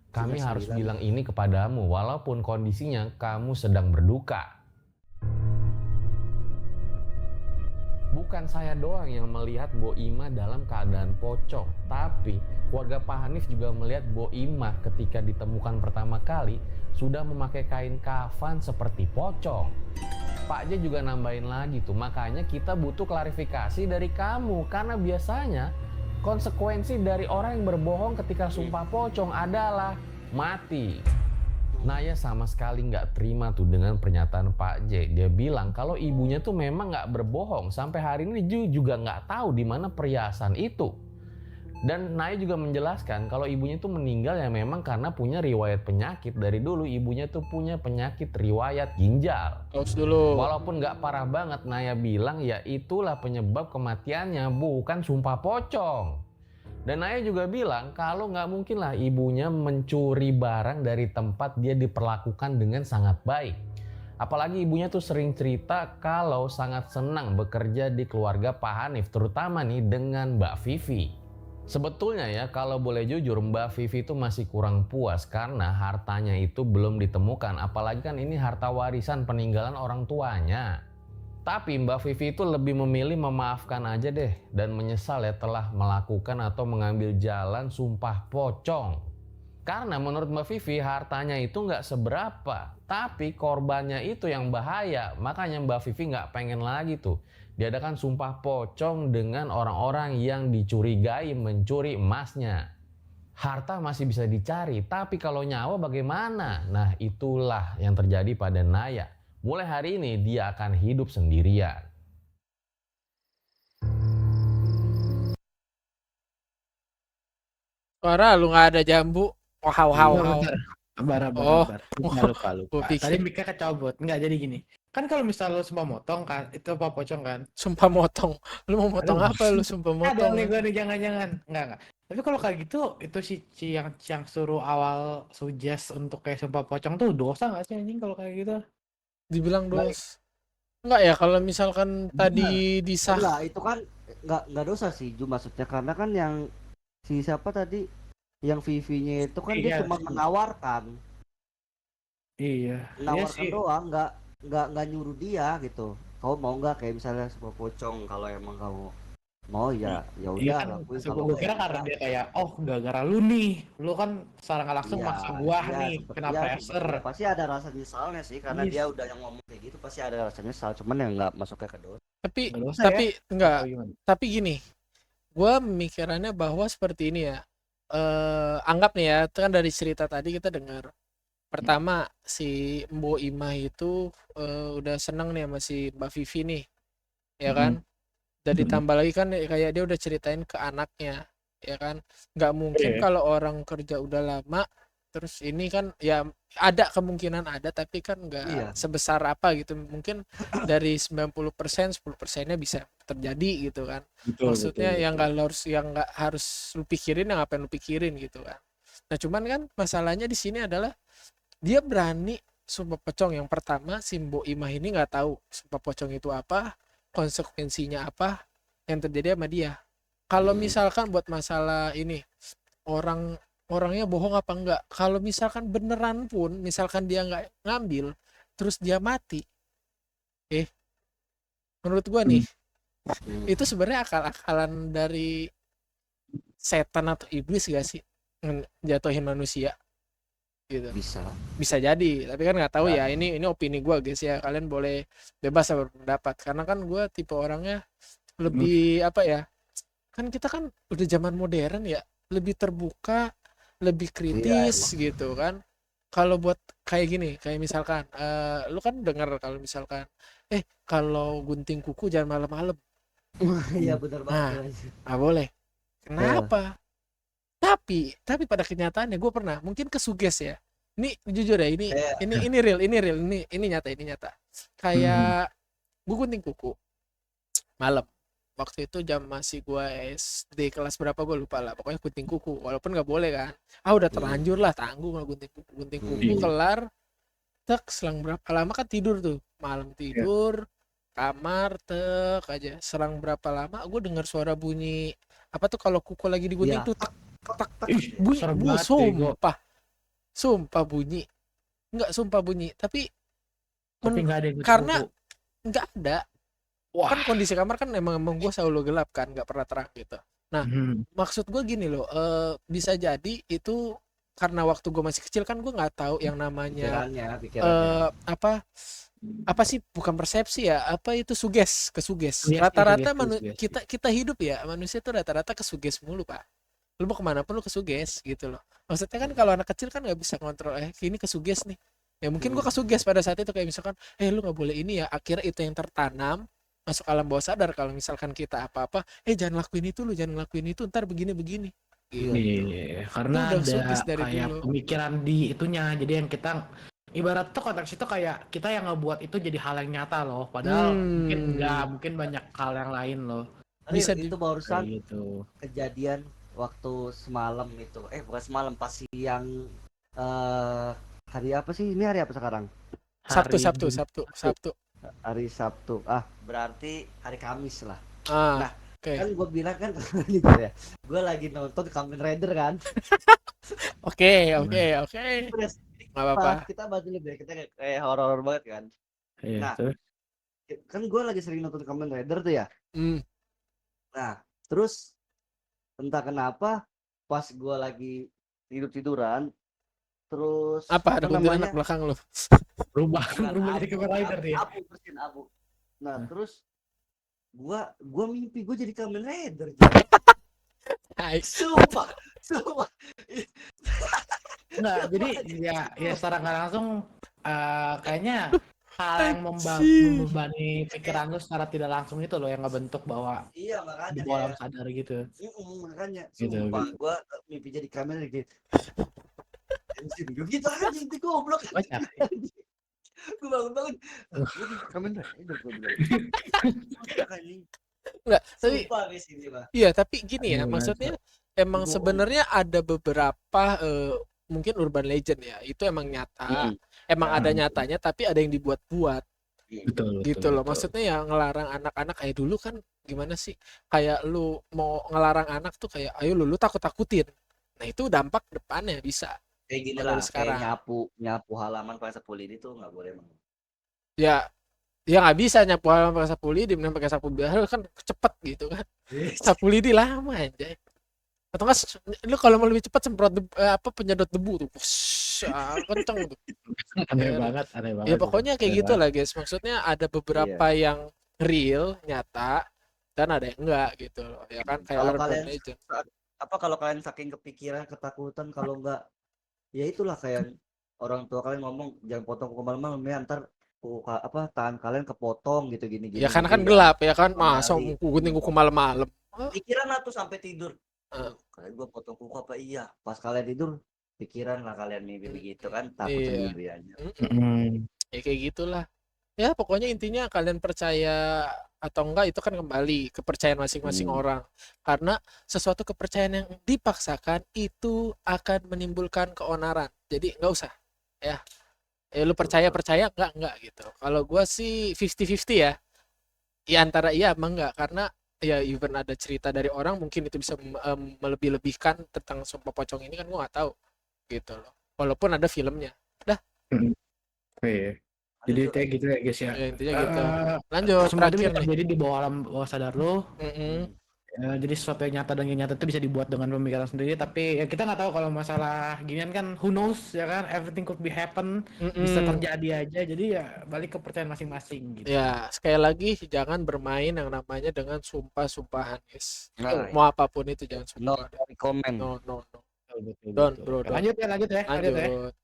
kami Sudah harus 9. bilang ini kepadamu walaupun kondisinya kamu sedang berduka. Bukan saya doang yang melihat Mbok Imah dalam keadaan pocong, tapi keluarga Pak Hanif juga melihat Mbok Imah ketika ditemukan pertama kali sudah memakai kain kafan seperti pocong." Pak J juga nambahin lagi tuh, makanya kita butuh klarifikasi dari kamu karena biasanya konsekuensi dari orang yang berbohong ketika sumpah pocong adalah mati. Naya sama sekali nggak terima tuh dengan pernyataan Pak J. Dia bilang kalau ibunya tuh memang nggak berbohong. Sampai hari ini dia juga nggak tahu di mana perhiasan itu. Dan Naya juga menjelaskan kalau ibunya itu meninggal ya memang karena punya riwayat penyakit. Dari dulu ibunya tuh punya penyakit riwayat ginjal. Terus dulu. Walaupun nggak parah banget, Naya bilang ya itulah penyebab kematiannya, bukan sumpah pocong. Dan Naya juga bilang kalau nggak mungkin lah ibunya mencuri barang dari tempat dia diperlakukan dengan sangat baik. Apalagi ibunya tuh sering cerita kalau sangat senang bekerja di keluarga Pak Hanif, terutama nih dengan Mbak Vivi. Sebetulnya ya kalau boleh jujur Mbak Vivi itu masih kurang puas karena hartanya itu belum ditemukan. Apalagi kan ini harta warisan peninggalan orang tuanya. Tapi Mbak Vivi itu lebih memilih memaafkan aja deh dan menyesal ya telah melakukan atau mengambil jalan sumpah pocong. Karena menurut Mbak Vivi hartanya itu nggak seberapa, tapi korbannya itu yang bahaya. Makanya Mbak Vivi nggak pengen lagi tuh diadakan sumpah pocong dengan orang-orang yang dicurigai mencuri emasnya. Harta masih bisa dicari, tapi kalau nyawa bagaimana? Nah itulah yang terjadi pada Naya. Mulai hari ini dia akan hidup sendirian. Suara lu nggak ada jambu. Wow. Sabar. Oh. Lupa. Gua pikir- Tadi mic-nya kecabut. Enggak jadi gini. Kan kalau misal lu sumpah motong kan, itu apa pocong kan? Sumpah motong. Lu mau motong Aduh. apa lu sumpah Ada motong? nih gue nih jangan. Enggak. Tapi kalau kayak gitu, itu si yang suruh awal suggest untuk kayak sumpah pocong tuh dosa nggak sih anjing kalau kayak gitu? Dibilang dos. Enggak ya kalau misalkan tadi disah. Enggak, itu kan enggak dosa sih Ju, maksudnya karena kan yang si siapa tadi yang Vivi-nya itu kan dia Iya cuma sih. menawarkan Iya sih. doang, nggak nyuruh dia gitu. Kau mau nggak kayak misalnya sebuah pocong, kalau emang kamu mau ya Iya udah kan, lakuin. gue kira karena dia kayak, oh gara-gara lu nih, lu kan secara nggak langsung maksa gua nih, kena pressure. Pasti ada rasa nyesalnya sih karena Yes. dia udah yang ngomong kayak gitu, pasti ada rasa nyesal, cuman yang nggak masuknya ke dosa. Tapi Nggak dosa tapi enggak. Atau gimana? Tapi gini. Gua mikirannya bahwa seperti ini ya. Anggap nih ya, itu kan dari cerita tadi kita dengar. Pertama si Mbok Imah itu udah seneng nih sama si Mbak Vivi nih. Ya kan? Dan ditambah lagi kan kayak dia udah ceritain ke anaknya, ya kan? Nggak mungkin Iya. kalau orang kerja udah lama terus ini kan ya ada kemungkinan ada tapi kan nggak Iya. sebesar apa gitu. Mungkin dari 90% 10%-nya bisa terjadi gitu kan. Maksudnya yang nggak harus lu pikirin, yang ngapain lu pikirin gitu kan. Nah cuman kan masalahnya di sini adalah dia berani sumpah pocong. Yang pertama si Mbok Imah ini nggak tahu sumpah pocong itu apa, konsekuensinya apa yang terjadi sama dia. Kalau misalkan buat masalah ini orangnya bohong apa enggak, kalau misalkan beneran pun misalkan dia nggak ngambil terus dia mati, menurut gua nih itu sebenarnya akal-akalan dari setan atau iblis gak sih jatuhin manusia gitu. Bisa jadi, tapi kan nggak tahu ya. Ini opini gua guys ya, kalian boleh bebas berpendapat karena kan gua tipe orangnya lebih apa ya, kan kita kan udah zaman modern ya, lebih terbuka, lebih kritis gitu kan. Kalau buat kayak gini, kayak misalkan lu kan dengar kalau misalkan kalau gunting kuku jangan malam-malam. Iya benar banget. Boleh. Kenapa? Tapi pada kenyataannya gue pernah mungkin kesuges ya. Ini jujur ya, ini real, ini nyata. Kayak gue gunting kuku malam. Waktu itu jam masih gue SD kelas berapa gue lupa lah. Pokoknya gunting kuku, walaupun nggak boleh kan. Udah terlanjur lah, tanggung lah gunting kuku kelar. Selang berapa lama kan tidur tuh, malam tidur kamar aja. Selang berapa lama gue dengar suara bunyi apa tuh kalau kuku lagi digunting tuh tak bunyi sumpah bunyi tapi nggak ada yang karena kuku. nggak ada. Kan kondisi kamar kan emang gue selalu gelap kan, nggak pernah terang gitu. Nah maksud gue gini loh, bisa jadi itu karena waktu gue masih kecil kan gue nggak tahu yang namanya apa sih, bukan persepsi ya, apa itu suges. Rata-rata kita hidup ya, manusia tuh rata-rata kesuges mulu pak. Lu mau kemana pun lu kesuges gitu loh. Maksudnya kan kalau anak kecil kan nggak bisa kontrol ini kesuges nih ya, mungkin gua kesuges pada saat itu kayak misalkan lu nggak boleh ini ya, akhirnya itu yang tertanam masuk alam bawah sadar kalau misalkan kita apa-apa, jangan lakuin itu lu, jangan lakuin itu, ntar begini-begini. Gitu. Iya, karena udah ada sutis dari kayak dulu. pemikiran di itunya. Jadi yang kita ibarat tuh konteks itu kayak kita yang ngebuat itu jadi hal yang nyata loh. Padahal mungkin enggak, mungkin banyak hal yang lain loh. Bisa itu Kayak barusan gitu. kejadian waktu semalam itu. Bukan semalam, pas siang. Hari apa sih? Ini hari apa sekarang? Sabtu. Hari Sabtu. Berarti hari Kamis lah. Nah, Oke. kan gue bilang kan gitu ya. Gue lagi nonton Kamen Rider kan. Oke. Udah, Nggak apa-apa. kita bahas dulu deh. Kita kayak horor banget kan. Iya, Nah, terus kan gue lagi sering nonton Kamen Rider tuh ya. Nah, terus entah kenapa pas gue lagi tiduran, terus Apa ada kuntilanak belakang lu? berubah jadi Kamen Rider dia. Abu. Nah, terus gua mimpi gua jadi Kamen Rider. Hai. Sumpah. Enggak, jadi ya secara nggak langsung kayaknya hal yang membebani pikiran lu secara tidak langsung itu loh yang ngebentuk bahwa Iya, makanya di bawah alam sadar gitu. Makanya Gitu, sumpah gitu. gua mimpi jadi Kamen Rider gitu aja, mimpi goblok. Banyak. Gue bangun Kamen Rider gua bilang. Enggak, tapi Sumpah guys ini mah. iya, tapi gini ya, Aduh, maksudnya emang sebenarnya ada beberapa mungkin urban legend ya, itu emang nyata, emang ada nyatanya, tapi ada yang dibuat-buat. Betul. Gitu loh, maksudnya ya ngelarang anak-anak kayak dulu kan gimana sih, kayak lu mau ngelarang anak tuh kayak ayo lu takut-takutin, nah itu dampak depannya bisa Kayak gini Kalau lah, sekarang. kayak nyapu halaman pakai sapu lidi tuh nggak boleh, emang. ya nggak bisa nyapu halaman pakai sapu lidi, mending pakai sapu biasa kan cepet gitu kan. Sapu lidi lama aja, atau enggak lu kalau mau lebih cepat semprot penyedot debu tuh. Kenceng tuh. Aneh banget. Ya pokoknya kayak gitu lah guys, maksudnya ada beberapa yang real, nyata, dan ada yang enggak gitu loh. Ya kan kayak Kalau urban kalian legend. kalau kalian saking kepikiran, ketakutan, kalau enggak ya itulah kayak orang tua kalian ngomong jangan potong kuku malam-malam ya, ntar tangan kalian kepotong gitu gini. Ya karena kan gelap ya kan, masa gunting kuku malam-malam. Pikiran lah tuh sampai tidur. Kalian gua potong kuku apa iya? Pas kalian tidur pikiran lah kalian mimpi begitu kan, takut sendiri aja. Ya kayak gitulah. Ya pokoknya intinya kalian percaya atau enggak itu kan kembali kepercayaan masing-masing orang. Karena sesuatu kepercayaan yang dipaksakan itu akan menimbulkan keonaran. Jadi enggak usah ya. Lu percaya enggak gitu. Kalau gua sih 50-50 ya. Ya antara iya emang enggak, karena ya even ada cerita dari orang mungkin itu bisa melebih-lebihkan tentang sumpah pocong ini kan gua nggak tahu gitu loh. Walaupun ada filmnya. Dah. Iya. Jadi kayak gitu ya guys ya. Intinya gitu. Lanjut Semua itu terakhir bisa nih. terjadi di bawah alam bawah sadar lo. Jadi sesuatu yang nyata dan yang nyata itu bisa dibuat dengan pemikiran sendiri, tapi ya kita nggak tahu kalau masalah ginian kan, who knows ya kan, everything could be happen, bisa terjadi aja. Jadi ya balik ke kepercayaan masing-masing gitu. Ya sekali lagi jangan bermain yang namanya dengan sumpah-sumpahan guys. Nah, Mau apapun itu jangan no sumpah. comment. No. Betul. Don't bro. Lanjut ya. Lanjut.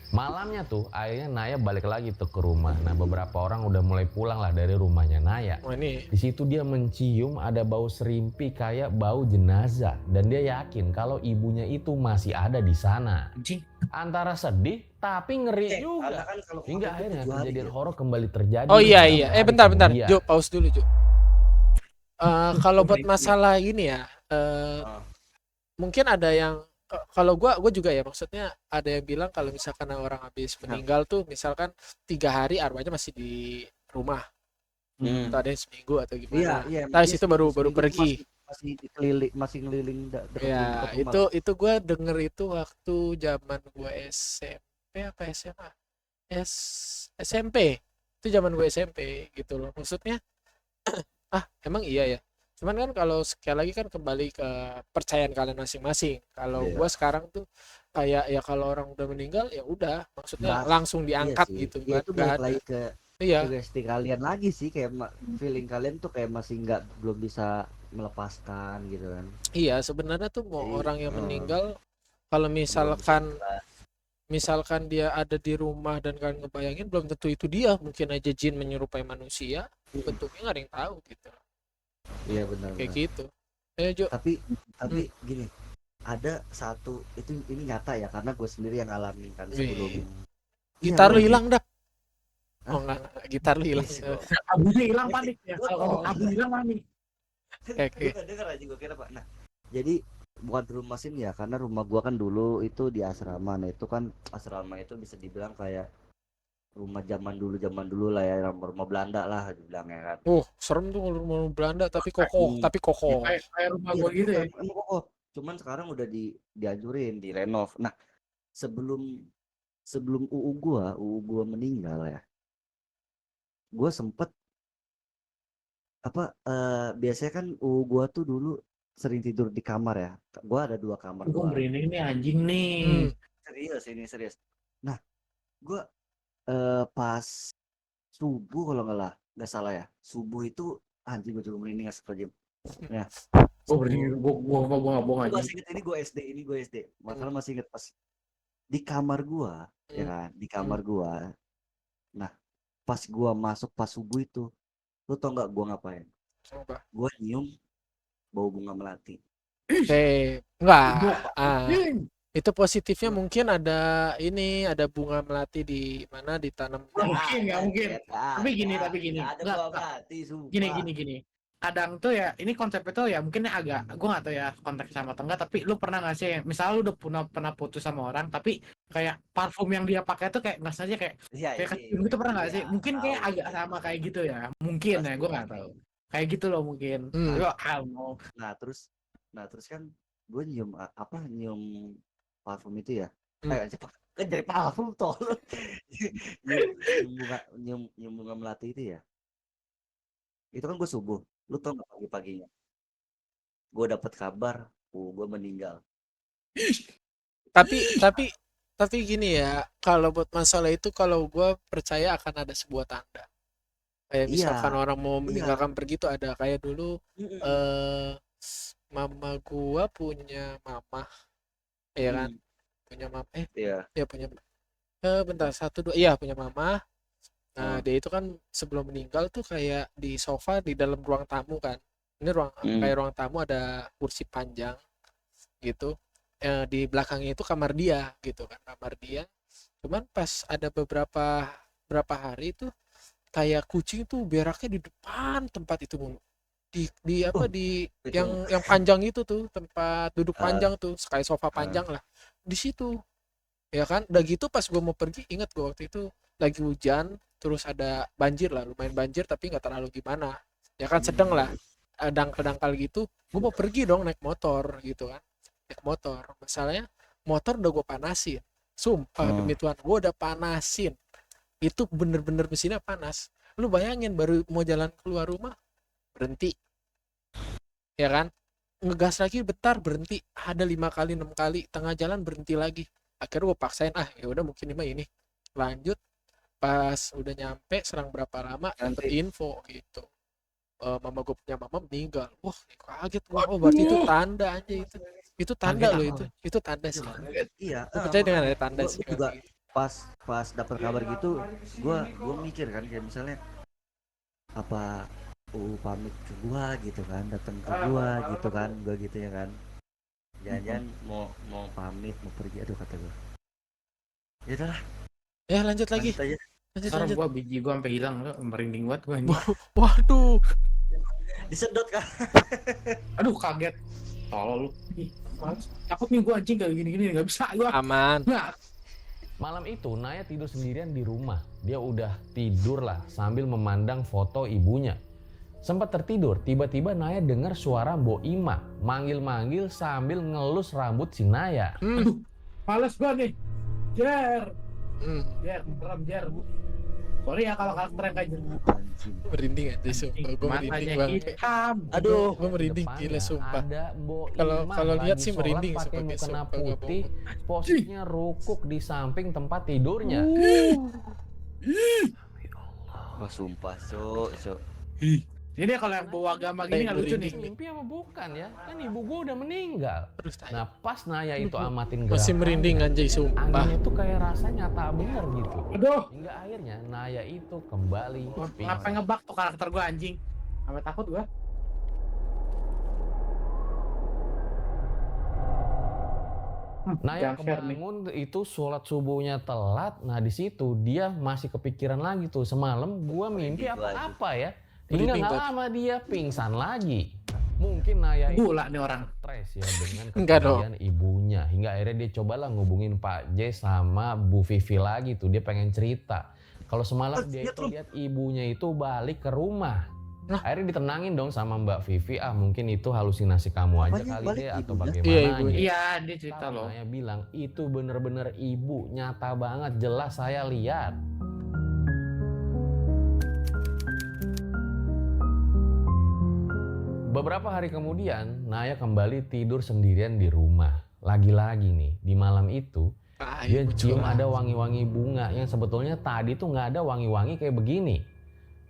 Malamnya tuh akhirnya Naya balik lagi tuh ke rumah. Nah beberapa orang udah mulai pulang lah dari rumahnya Naya. Ini Di situ dia mencium ada bau serimpi kayak bau jenazah, dan dia yakin kalau ibunya itu masih ada di sana. Antara sedih tapi ngeri juga. Kan Hingga akhirnya kejadian horor kembali terjadi. Oh iya. Bentar. Jo, pause dulu Jo. Kalau buat masalah ini ya, mungkin ada yang kalau gue juga ya, maksudnya ada yang bilang kalau misalkan orang habis meninggal tuh misalkan 3 hari arwahnya masih di rumah, atau ada yang seminggu atau gimana. Tapi itu baru pergi. Masih ngeliling Ya itu gue denger itu waktu zaman gue SMP apa SMA? SMP. Itu zaman gue SMP gitu loh. Maksudnya emang iya ya. Cuman kan kalau sekali lagi kan kembali ke percayaan kalian masing-masing. Kalau gua sekarang tuh kayak ya kalau orang udah meninggal ya udah, maksudnya langsung diangkat gitu kan. Itu balik lagi ke Iya. sugesti kalian lagi sih, kayak feeling kalian tuh kayak masih belum bisa melepaskan gitu kan. Iya, sebenarnya tuh mau orang yang meninggal, kalau misalkan misalkan dia ada di rumah dan kalian ngebayangin belum tentu itu dia, mungkin aja jin menyerupai manusia, bentuknya nggak ada yang tahu gitu. Iya benar. Kayak gitu. Jo. Tapi gini, ada satu ini nyata ya karena gue sendiri yang alami kan sebelum. Gitar lu hilang dah. Hah? Oh enggak, gitar lu hilang. Abunya hilang panik ya. Kalau abu hilang panik. Dengar aja gue kira Pak. Nah, jadi bukan di rumah sini ya, karena rumah gua kan dulu itu di asrama. Nah, itu kan asrama itu bisa dibilang kayak rumah zaman dulu lah ya, rumah Belanda lah dibilangnya kan. Serem tuh kalau rumah Belanda tapi kokoh. Kayak rumah gua gitu ya. Emang kokoh. Cuman sekarang udah dihancurin, direnov. Nah, sebelum UU gua meninggal ya. Gua sempet biasanya kan gua tuh dulu sering tidur di kamar ya. Gua ada 2 kamar. Gua merinding nih anjing nih. Serius. Nah, gua pas subuh kalau nggak salah ya. Subuh itu anjing gua juga merinding astagfirullahaladzim. Ya. Gua merinding, gua nggak bohong Gua anjing. masih inget ini gua SD. Masalah masih inget pas di kamar gua, ya kan, di kamar gua. Nah, pas gua masuk pas subuh itu, lu tau nggak gua ngapain? Gua nyium bau bunga melati. Enggak. Itu positifnya mungkin ada bunga melati di mana ditanam. Mungkin. Tapi gini. Ada bunga melati, sumpah. Gini. Kadang tuh ya, ini konsepnya tuh ya mungkin agak, gue nggak tahu ya konteks sama atau enggak, tapi lu pernah nggak sih, misalnya lu udah pernah putus sama orang, tapi kayak parfum yang dia pakai tuh kayak nggak saja kayak kecium gitu, pernah nggak sih? Mungkin kayak agak sama kayak gitu ya, mungkin ya, gue nggak tahu. Kayak gitu loh mungkin. Nah terus kan gue nyium parfum itu ya. Kan dari parfum toh. nyium bunga melati itu ya. Itu kan gue subuh. Lu tau nggak pagi-paginya? Gue dapet kabar, gue meninggal. Tapi gini ya, kalau buat masalah itu kalau gue percaya akan ada sebuah tanda. Kayak misalkan orang mau meninggalkan pergi tuh ada kayak dulu mama gua punya mama, ya kan? Punya mama, punya bentar 1 2 punya mama. Nah, dia itu kan sebelum meninggal tuh kayak di sofa di dalam ruang tamu kan. Ini kayak ruang tamu ada kursi panjang gitu. Di belakangnya itu kamar dia gitu kan, kamar dia. Cuman pas ada berapa hari itu kayak kucing tuh beraknya di depan tempat itu mulu. Yang panjang itu tuh, tempat duduk panjang tuh, kayak sofa panjang lah. Di situ. Ya kan? Udah gitu pas gue mau pergi, ingat gue waktu itu lagi hujan, terus ada banjir lah, lumayan banjir tapi nggak terlalu gimana. Ya kan sedang lah. Dangkal gitu. Gue mau pergi dong naik motor gitu kan. Naik motor. Masalahnya motor udah gue panasin. Sumpah demi Tuhan, gue udah panasin. Itu bener-bener mesinnya panas. Lu bayangin baru mau jalan keluar rumah berhenti. Ya kan? Ngegas lagi bentar berhenti. Ada 5 kali 6 kali tengah jalan berhenti lagi. Akhirnya gue paksain ya udah mungkin ini. Lanjut pas udah nyampe serang berapa lama dapet info gitu. Mama gue punya mama meninggal. Wah, kaget gue. Berarti itu tanda aja itu. Itu tanda loh itu. Itu tanda sih. Iya. Gue percaya dengan ada tanda sih. Juga pas dapat kabar gitu, gue mikir kan kayak misalnya apa pamit ke gue gitu kan, datang ke gue gitu kan, gue gitu ya kan. Jangan-jangan mau pamit mau pergi, aduh kata gue. Ya udahlah. Ya lanjut lagi. Sekarang gua biji gua sampai hilang, merinding banget gua. Waduh. Disedot kan. Aduh kaget. Tolol lu. Takut nih gua anjing kayak gini-gini enggak bisa gua. Aman. Nah. Malam itu Naya tidur sendirian di rumah. Dia udah tidur lah sambil memandang foto ibunya. Sempat tertidur, tiba-tiba Naya dengar suara Mbok Ima manggil-manggil sambil ngelus rambut si Naya. Aduh, males gua nih. Jer. Jer. Sorry ya kalau karakter kayak gitu. Merinding aja sumpah, gue merinding banget. Aduh, gue merinding gila sumpah. Kalau lihat sih merinding pakai sumpah, mukena sumpah, nggak putih, posisinya rukuk di samping tempat tidurnya. Wah sumpah so. Ini kalau yang bawa agama gini nggak lucu nih. Mimpi apa bukan ya? Kan ibu gua udah meninggal. Terus tanya. Nah pas Naya itu amatin gerakan, Masih merinding anjay sumpah. anginnya tuh kayak rasa nyata bener gitu. Aduh, Hingga akhirnya Naya itu kembali pingsan. ngapain ngebak tuh karakter gua anjing. Sampai takut gua. Naya Jangan fair nih. kebangun itu sholat subuhnya telat. Nah di situ dia masih kepikiran lagi tuh semalam gua mimpi Gitu apa ya? Hingga Merinding nggak tadi. lama dia pingsan lagi. Mungkin Naya itu Gula nih orang. stres ya dengan Enggak dong. kepergian ibunya. Hingga akhirnya dia cobalah ngubungin Pak J sama Bu Vivi lagi tuh. Dia pengen cerita. Kalau semalam dia itu lihat ibunya itu balik ke rumah. Nah. Akhirnya ditenangin dong sama Mbak Vivi. Ah mungkin itu halusinasi kamu aja Apanya kali balik deh atau ibunya? bagaimana. Iya, ibunya. gitu. Iya, dia cerita Tapi loh. Naya bilang itu bener-bener ibu, nyata banget, jelas saya lihat. Beberapa hari kemudian, Naya kembali tidur sendirian di rumah. Lagi-lagi nih, di malam itu, dia cium ada wangi-wangi bunga yang sebetulnya tadi tuh nggak ada wangi-wangi kayak begini.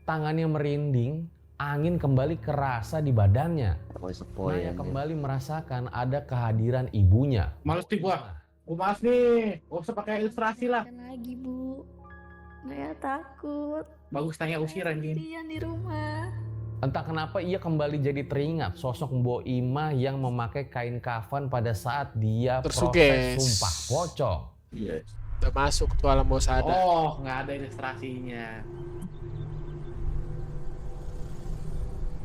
Tangannya merinding, angin kembali kerasa di badannya. Sepoi-sepoi Naya anjir. kembali merasakan ada kehadiran ibunya. Males nih gua. Gua males nih. Gak usah pakai ilustrasi lah. lagi Bu, Naya takut. Bagus tanya usir anjing. Sendirian di rumah. Entah kenapa ia kembali jadi teringat sosok Mbok Ima yang memakai kain kafan pada saat dia Tersuges. proses sumpah pocong. Iya. Udah masuk tuh alam bawah sadar. Oh, nggak ada ilustrasinya.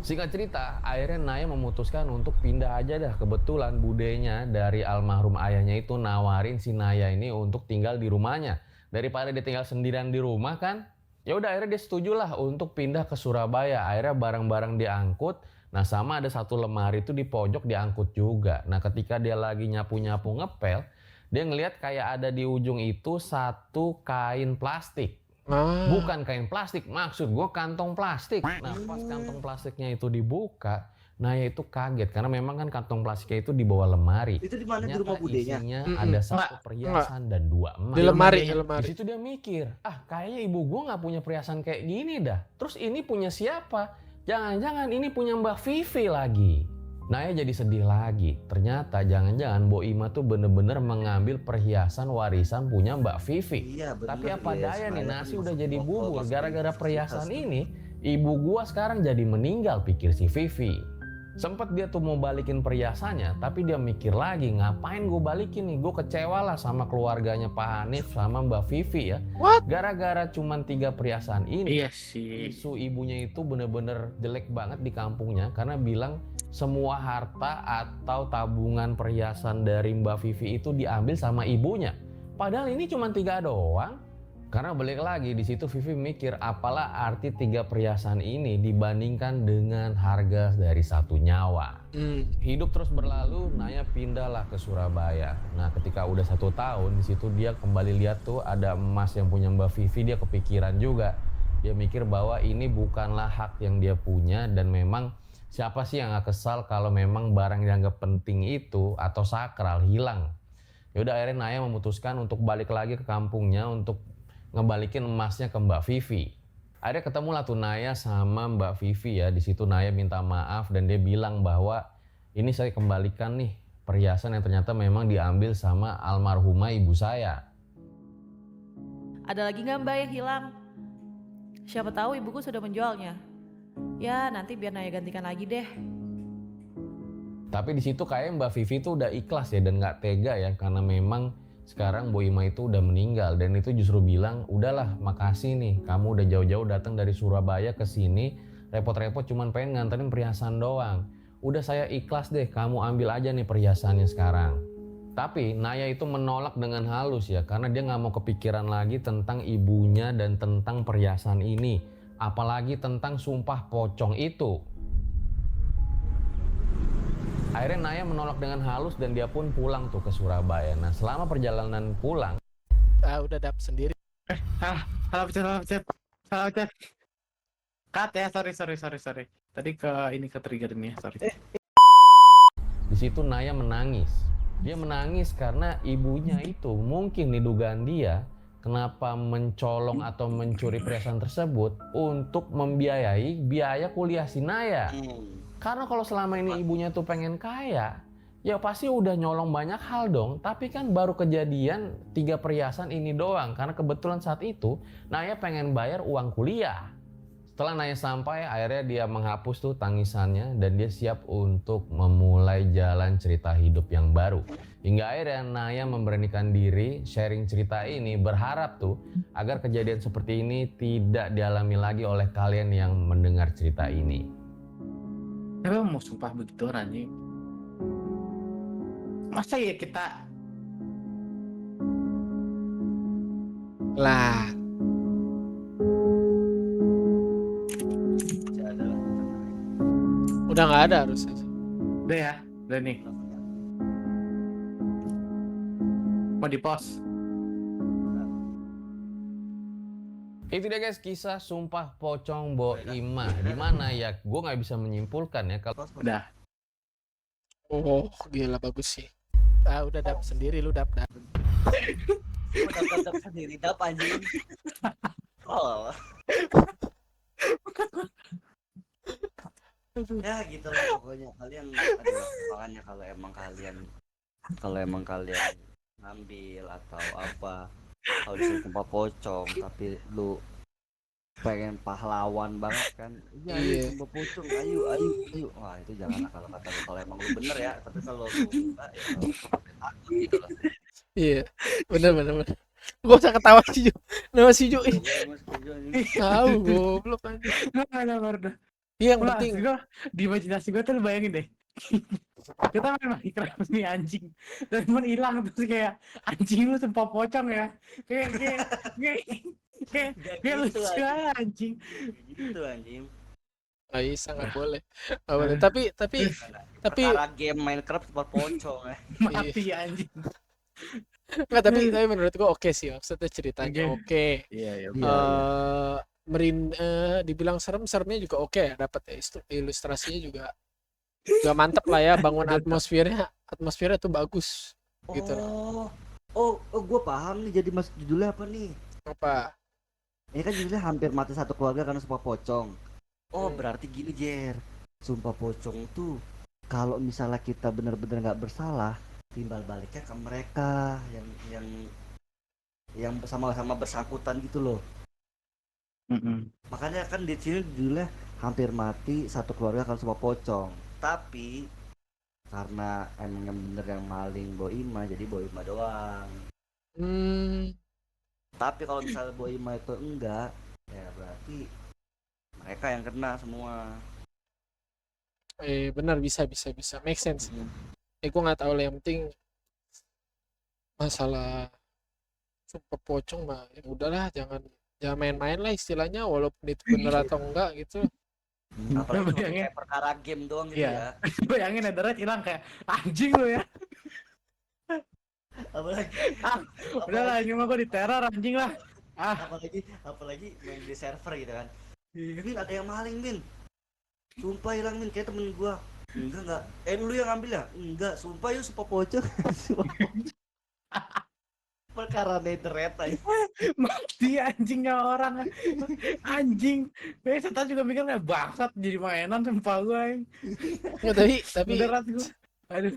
Singkat cerita, akhirnya Naya memutuskan untuk pindah aja dah. Kebetulan budenya dari almarhum ayahnya itu nawarin si Naya ini untuk tinggal di rumahnya. Daripada dia tinggal sendirian di rumah kan, ya udah akhirnya dia setujulah untuk pindah ke Surabaya. Akhirnya barang-barang diangkut. Nah sama ada satu lemari itu di pojok diangkut juga. Nah ketika dia lagi nyapu-nyapu ngepel, dia ngelihat kayak ada di ujung itu satu kain plastik. Bukan kain plastik, maksud gue kantong plastik. Nah pas kantong plastiknya itu dibuka, Naya itu kaget karena memang kan kantong plastiknya itu di bawah lemari. Itu di mana? Di Ternyata rumah budenya? isinya ada satu perhiasan dan 2 emas. Di lemari, di Di lemari. situ dia mikir, kayaknya ibu gue nggak punya perhiasan kayak gini dah. Terus ini punya siapa? Jangan-jangan ini punya Mbak Vivi lagi. Naya jadi sedih lagi. Ternyata jangan-jangan Mbok Ima tuh bener-bener mengambil perhiasan warisan punya Mbak Vivi. Iya, bener, Tapi apa iya, daya nih saya nasi kan udah masuk jadi toko, bubur. masuk Gara-gara di perhiasan kulkas. ini, ibu gua sekarang jadi meninggal, pikir si Vivi. Sempet dia tuh mau balikin perhiasannya, tapi dia mikir lagi, ngapain gue balikin nih? Gue kecewa lah sama keluarganya Pak Hanif sama Mbak Vivi ya. What? Gara-gara cuman 3 perhiasan ini. Iya sih. Isu ibunya itu bener-bener jelek banget di kampungnya karena bilang semua harta atau tabungan perhiasan dari Mbak Vivi itu diambil sama ibunya. Padahal ini cuma 3 doang. Karena balik lagi di situ Vivi mikir apalah arti 3 perhiasan ini dibandingkan dengan harga dari 1 nyawa. Hidup terus berlalu, Naya pindahlah ke Surabaya. Nah ketika udah 1 tahun di situ dia kembali lihat tuh ada emas yang punya Mbak Vivi, dia kepikiran juga. Dia mikir bahwa ini bukanlah hak yang dia punya dan memang siapa sih yang gak kesal kalau memang barang yang dianggap penting itu atau sakral hilang. Yaudah akhirnya Naya memutuskan untuk balik lagi ke kampungnya untuk ngebalikin emasnya ke Mbak Vivi. Akhirnya ketemulah tuh Naya sama Mbak Vivi ya. Di situ Naya minta maaf dan dia bilang bahwa ini saya kembalikan nih perhiasan yang ternyata memang diambil sama almarhumah ibu saya. Ada lagi nggak Mbak yang hilang? Siapa tahu ibuku sudah menjualnya. Ya nanti biar Naya gantikan lagi deh. Tapi di situ kayaknya Mbak Vivi tuh udah ikhlas ya dan nggak tega ya karena memang sekarang Mbok Ima itu udah meninggal dan itu justru bilang udahlah makasih nih kamu udah jauh-jauh datang dari Surabaya ke sini repot-repot cuman pengen nganterin perhiasan doang. Udah saya ikhlas deh kamu ambil aja nih perhiasannya sekarang. Tapi Naya itu menolak dengan halus ya karena dia nggak mau kepikiran lagi tentang ibunya dan tentang perhiasan ini. Apalagi tentang sumpah pocong itu. Akhirnya Naya menolak dengan halus dan dia pun pulang tuh ke Surabaya. Nah selama perjalanan pulang. Udah dap sendiri. Salah pencet. Cut ya, sorry. Tadi ke trigger ini ya, sorry. Di situ Naya menangis. Dia menangis karena ibunya itu mungkin di dugaan dia kenapa mencolong atau mencuri perhiasan tersebut untuk membiayai biaya kuliah si Naya. Karena kalau selama ini ibunya tuh pengen kaya, ya pasti udah nyolong banyak hal dong. Tapi kan baru kejadian 3 perhiasan ini doang. Karena kebetulan saat itu Naya pengen bayar uang kuliah. Setelah Naya sampai, akhirnya dia menghapus tuh tangisannya dan dia siap untuk memulai jalan cerita hidup yang baru. Hingga akhirnya Naya memberanikan diri sharing cerita ini, berharap tuh agar kejadian seperti ini tidak dialami lagi oleh kalian yang mendengar cerita ini. Tapi mau sumpah begitu anjing. Masa ya kita Lah, udah nggak ada harusnya. udah ya, udah nih. Mau di pos. Itu dia guys, kisah sumpah pocong Bo Ima. Di mana ya gue nggak bisa menyimpulkan ya kalau Udah. Oh, gila bagus sih. Udah dap sendiri lu dap. Dap sendiri dap anjing. Oh. Ya gitu lah pokoknya kalian makanya kalau emang kalian ngambil atau apa kalau disuruh sumpah pocong tapi lu pengen pahlawan banget kan Iya. sumpah pocong ayo wah itu jangan kalau emang lu bener ya tapi kalau lu enggak ya takut gitu loh. Iya. Bener. Gua usah ketawa sih Ju. Nama si Ju. Tahu goblok anjing. Ada baru. Iya, yang Wah, penting gue di imajinasi gue tuh lu bayangin deh. Kita main Minecraft nih anjing. Dan cuman hilang terus kayak anjing lu sumpah pocong ya. Kayak lucu aja anjing. Gitu anjing. nggak bisa, nggak boleh. Nggak boleh. Tapi Perkara game Minecraft sumpah pocong ya. Mati anjing. nggak tapi menurut gua oke sih, maksudnya ceritanya oke. Iya. Dibilang seremnya juga oke ya, dapat ya, ilustrasinya juga mantep lah ya, bangun atmosfernya tuh bagus gitu loh. Oh, gue paham nih jadi mas judulnya apa nih? Apa? Ini kan judulnya hampir mati satu keluarga karena sumpah pocong. Oh, berarti gini Jer, sumpah pocong tuh kalau misalnya kita benar-benar nggak bersalah, timbal baliknya ke mereka yang sama-sama bersangkutan gitu loh. Makanya kan di sini judulnya hampir mati satu keluarga karena sumpah pocong. Tapi karena emang yang bener yang maling Boima, jadi Boima doang. Tapi kalau misalnya Boima itu enggak, ya berarti mereka yang kena semua. Benar, bisa make sense. Gue nggak tahu lah, yang penting masalah sumpah pocong mah ya udahlah, jangan main-main lah istilahnya, walaupun itu bener atau enggak gitu. Apalagi kayak perkara game doang gitu ya. Bayangin Netherite hilang kayak anjing lu ya. Udah lah, ini mah gue diteror anjing lah. Apalagi main di server gitu kan. Min ada yang maling Min. Sumpah hilang Min, kayak temen gua. Enggak. Lu yang ngambil ya? Enggak, sumpah yuk sumpah pocong. Perkara Netherite aja. Mati anjingnya orang. Anjing. Setan juga mikir kayak bangsat jadi mainan sumpah gue. Nggak, tapi Aduh.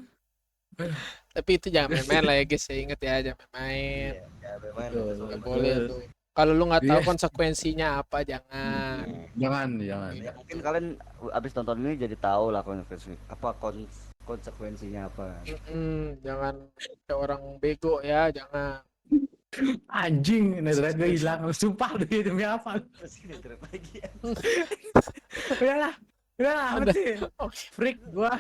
Tapi itu jangan main-main lah ya guys, ya inget ya, jangan main. Nggak boleh tuh. Kalau lu nggak tahu konsekuensinya apa, jangan. Ya, mungkin kalian abis nonton ini jadi tahu lah konsekuensinya apa. Jangan kayak orang bego ya, jangan. Anjing, Netherite gue hilang. Sumpah demi apa? Udahlah, apa sih? Freak gua.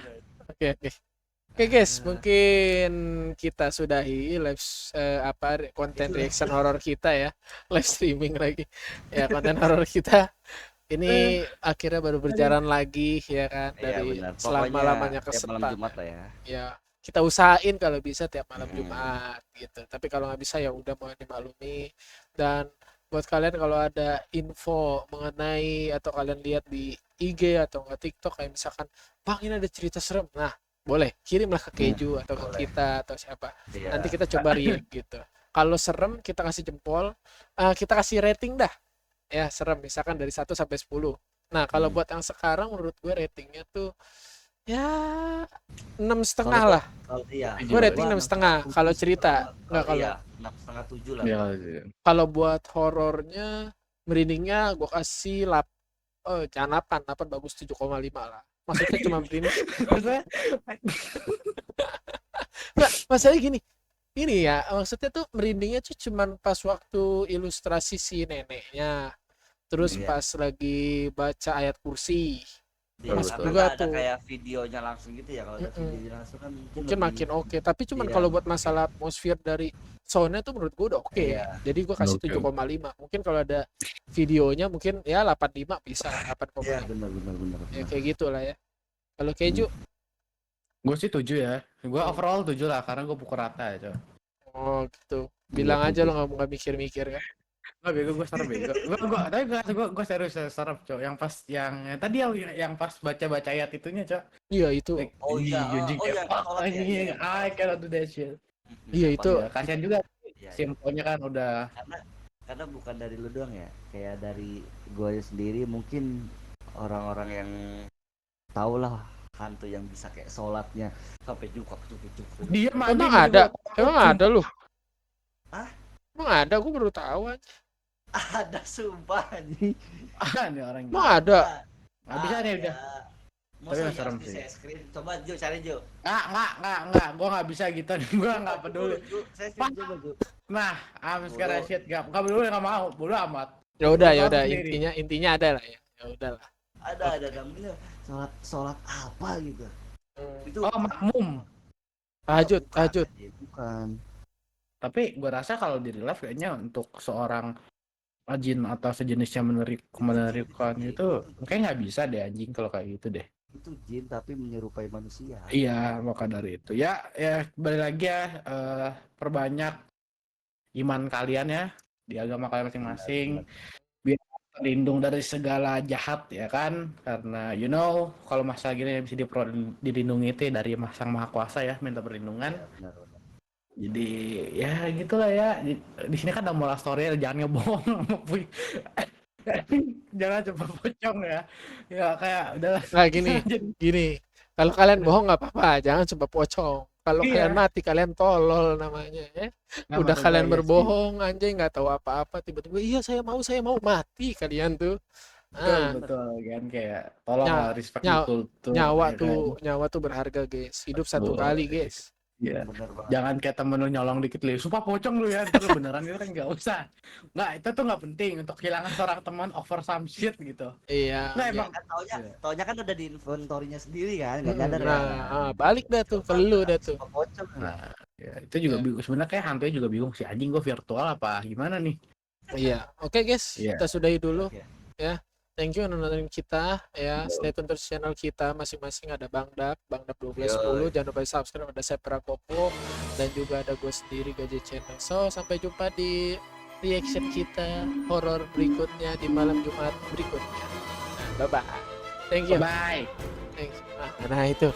Oke guys, mungkin kita sudahi live konten reaction horror kita ya, live streaming lagi ya, konten horror kita ini akhirnya baru berjalan lagi ya kan, dari selama-lamanya kesetan. Malam Jumat lah ya. Ya kita usahain kalau bisa tiap malam Jumat gitu, tapi kalau nggak bisa ya udah, mau dimaklumi. Dan buat kalian kalau ada info mengenai atau kalian lihat di IG atau nggak TikTok kayak misalkan Bang ini ada cerita serem, nah boleh kirimlah ke Keju atau ke kita atau siapa, nanti kita coba react gitu. Kalau serem kita kasih jempol, kita kasih rating dah. Ya, serem misalkan dari 1 sampai 10. Nah, kalau buat yang sekarang menurut gue ratingnya tuh ya 6,5 lah. Kalau iya, Gue rating 6,5 kalau cerita. Enggak kalau iya 6,5 7 lah. Iya. kalau buat horornya merindingnya gue kasih jangan 8 bagus 7,5 lah. Maksudnya cuma merinding. Nggak, masalahnya gini. Ini ya, maksudnya tuh merindingnya tuh cuman pas waktu ilustrasi si neneknya. Terus Iya. pas lagi baca ayat kursi. Iya, Masuk karena juga nggak ada tuh. kayak videonya langsung gitu ya. Kalau ada Mm-mm. videonya langsung kan Mungkin lebih- makin oke. Tapi cuman Iya. kalau buat masalah atmosfer dari soundnya tuh menurut gue udah oke. Iya. Jadi gue kasih Oke. 7,5. Mungkin kalau ada videonya mungkin ya 8,5 bisa. Iya 8,5. benar. Ya kayak gitulah ya. Kalau keju, Gue sih 7 ya. Gue overall 7 lah karena gue pukul rata ya, Cok. oh gitu. Bilang aja lo nggak mikir-mikir kan. Nggak bego, gue serem bego. Gue serius serem, Cok. Yang tadi yang pas baca ayat itunya, Cok. Iya itu. Oh iya, Anjing, oh iya, kayak, sholat ya, anjing, iya. I cannot do that shit. Iya itu. Ya, kasihan juga. Iya, Si emponya kan udah karena bukan dari lu doang ya, kayak dari gue sendiri mungkin orang-orang yang tahu lah hantu yang bisa kayak sholatnya sampai cukak. dia mandi. Emang ada? Emang ada lu? Hah? Emang ada? Gue baru tahu aja. Ada sumpah nih. Nih orang Emang ada? nggak bisa nih udah. Masa nggak ya serem harus sih. saya screen? Coba Jo, cari Jo. Nggak. Gue nggak bisa gitu. Gue nggak peduli. Jo, saya screen coba Jo. Nah, sekarang shit nggak peduli, nggak mau. Bodo amat. Ya udah, Lu tahu sendiri. intinya ada lah ya. Ya udah lah. Ada namanya sholat apa gitu. Itu Oh, makmum. Tahajud. bukan. Tapi gue rasa kalau di real life kayaknya untuk seorang jin atau sejenisnya menerikan itu kayak nggak bisa deh anjing kalau kayak gitu deh. Itu jin tapi menyerupai manusia. Iya, maka dari itu ya balik lagi ya, perbanyak iman kalian ya di agama kalian masing-masing biar terlindung dari segala jahat ya kan, karena kalau masalah gini yang bisa dilindungi itu dari Sang Maha Kuasa ya, minta perlindungan. Benar. Jadi ya gitulah ya. Di sini kan ada moral story, jangan ngebohong. Jangan coba pocong ya. Ya kayak udahlah. Nah gini. Kalau kalian bohong nggak apa-apa, jangan coba pocong. Kalau Iya. kalian mati, kalian tolol namanya ya. Nah, Udah maksud kalian gua ya berbohong, anjay nggak tahu apa-apa, tiba-tiba iya saya mau mati kalian tuh. Betul kan, kayak tolong Nya- lah respect nya- kultur. Nyawa ya tuh, kan? nyawa tuh berharga, guys. Hidup satu Betul. kali, guys. Iya. Benar banget. Jangan kayak temen lu nyolong dikit lu, sumpah pocong lu ya, terus beneran itu kan nggak usah. Nggak, itu tuh nggak penting untuk kehilangan seorang teman over some shit gitu. Iya. Nggak, iya. emang Kan taunya kan ada di inventorinya sendiri kan, nggak nyadar kan. Nah, balik dah tuh ke lu dah tuh. Suka pocong. Nah, ya, itu juga bingung. Sebenarnya kayak hantunya juga bingung sih, anjing gue virtual apa gimana nih? Iya. Oke, guys, Iya. kita sudahi dulu. Oke. Ya. Thank you udah nontonin kita ya. Stay tune terus channel kita masing-masing, ada Bang Dap 1210. Jangan lupa di subscribe, ada saya Prakopo dan juga ada gue sendiri Gaji Channel. So, sampai jumpa di reaction kita horor berikutnya di malam Jumat berikutnya. Nah, bye bye. Thank you. Bye. Thanks. Nah itu.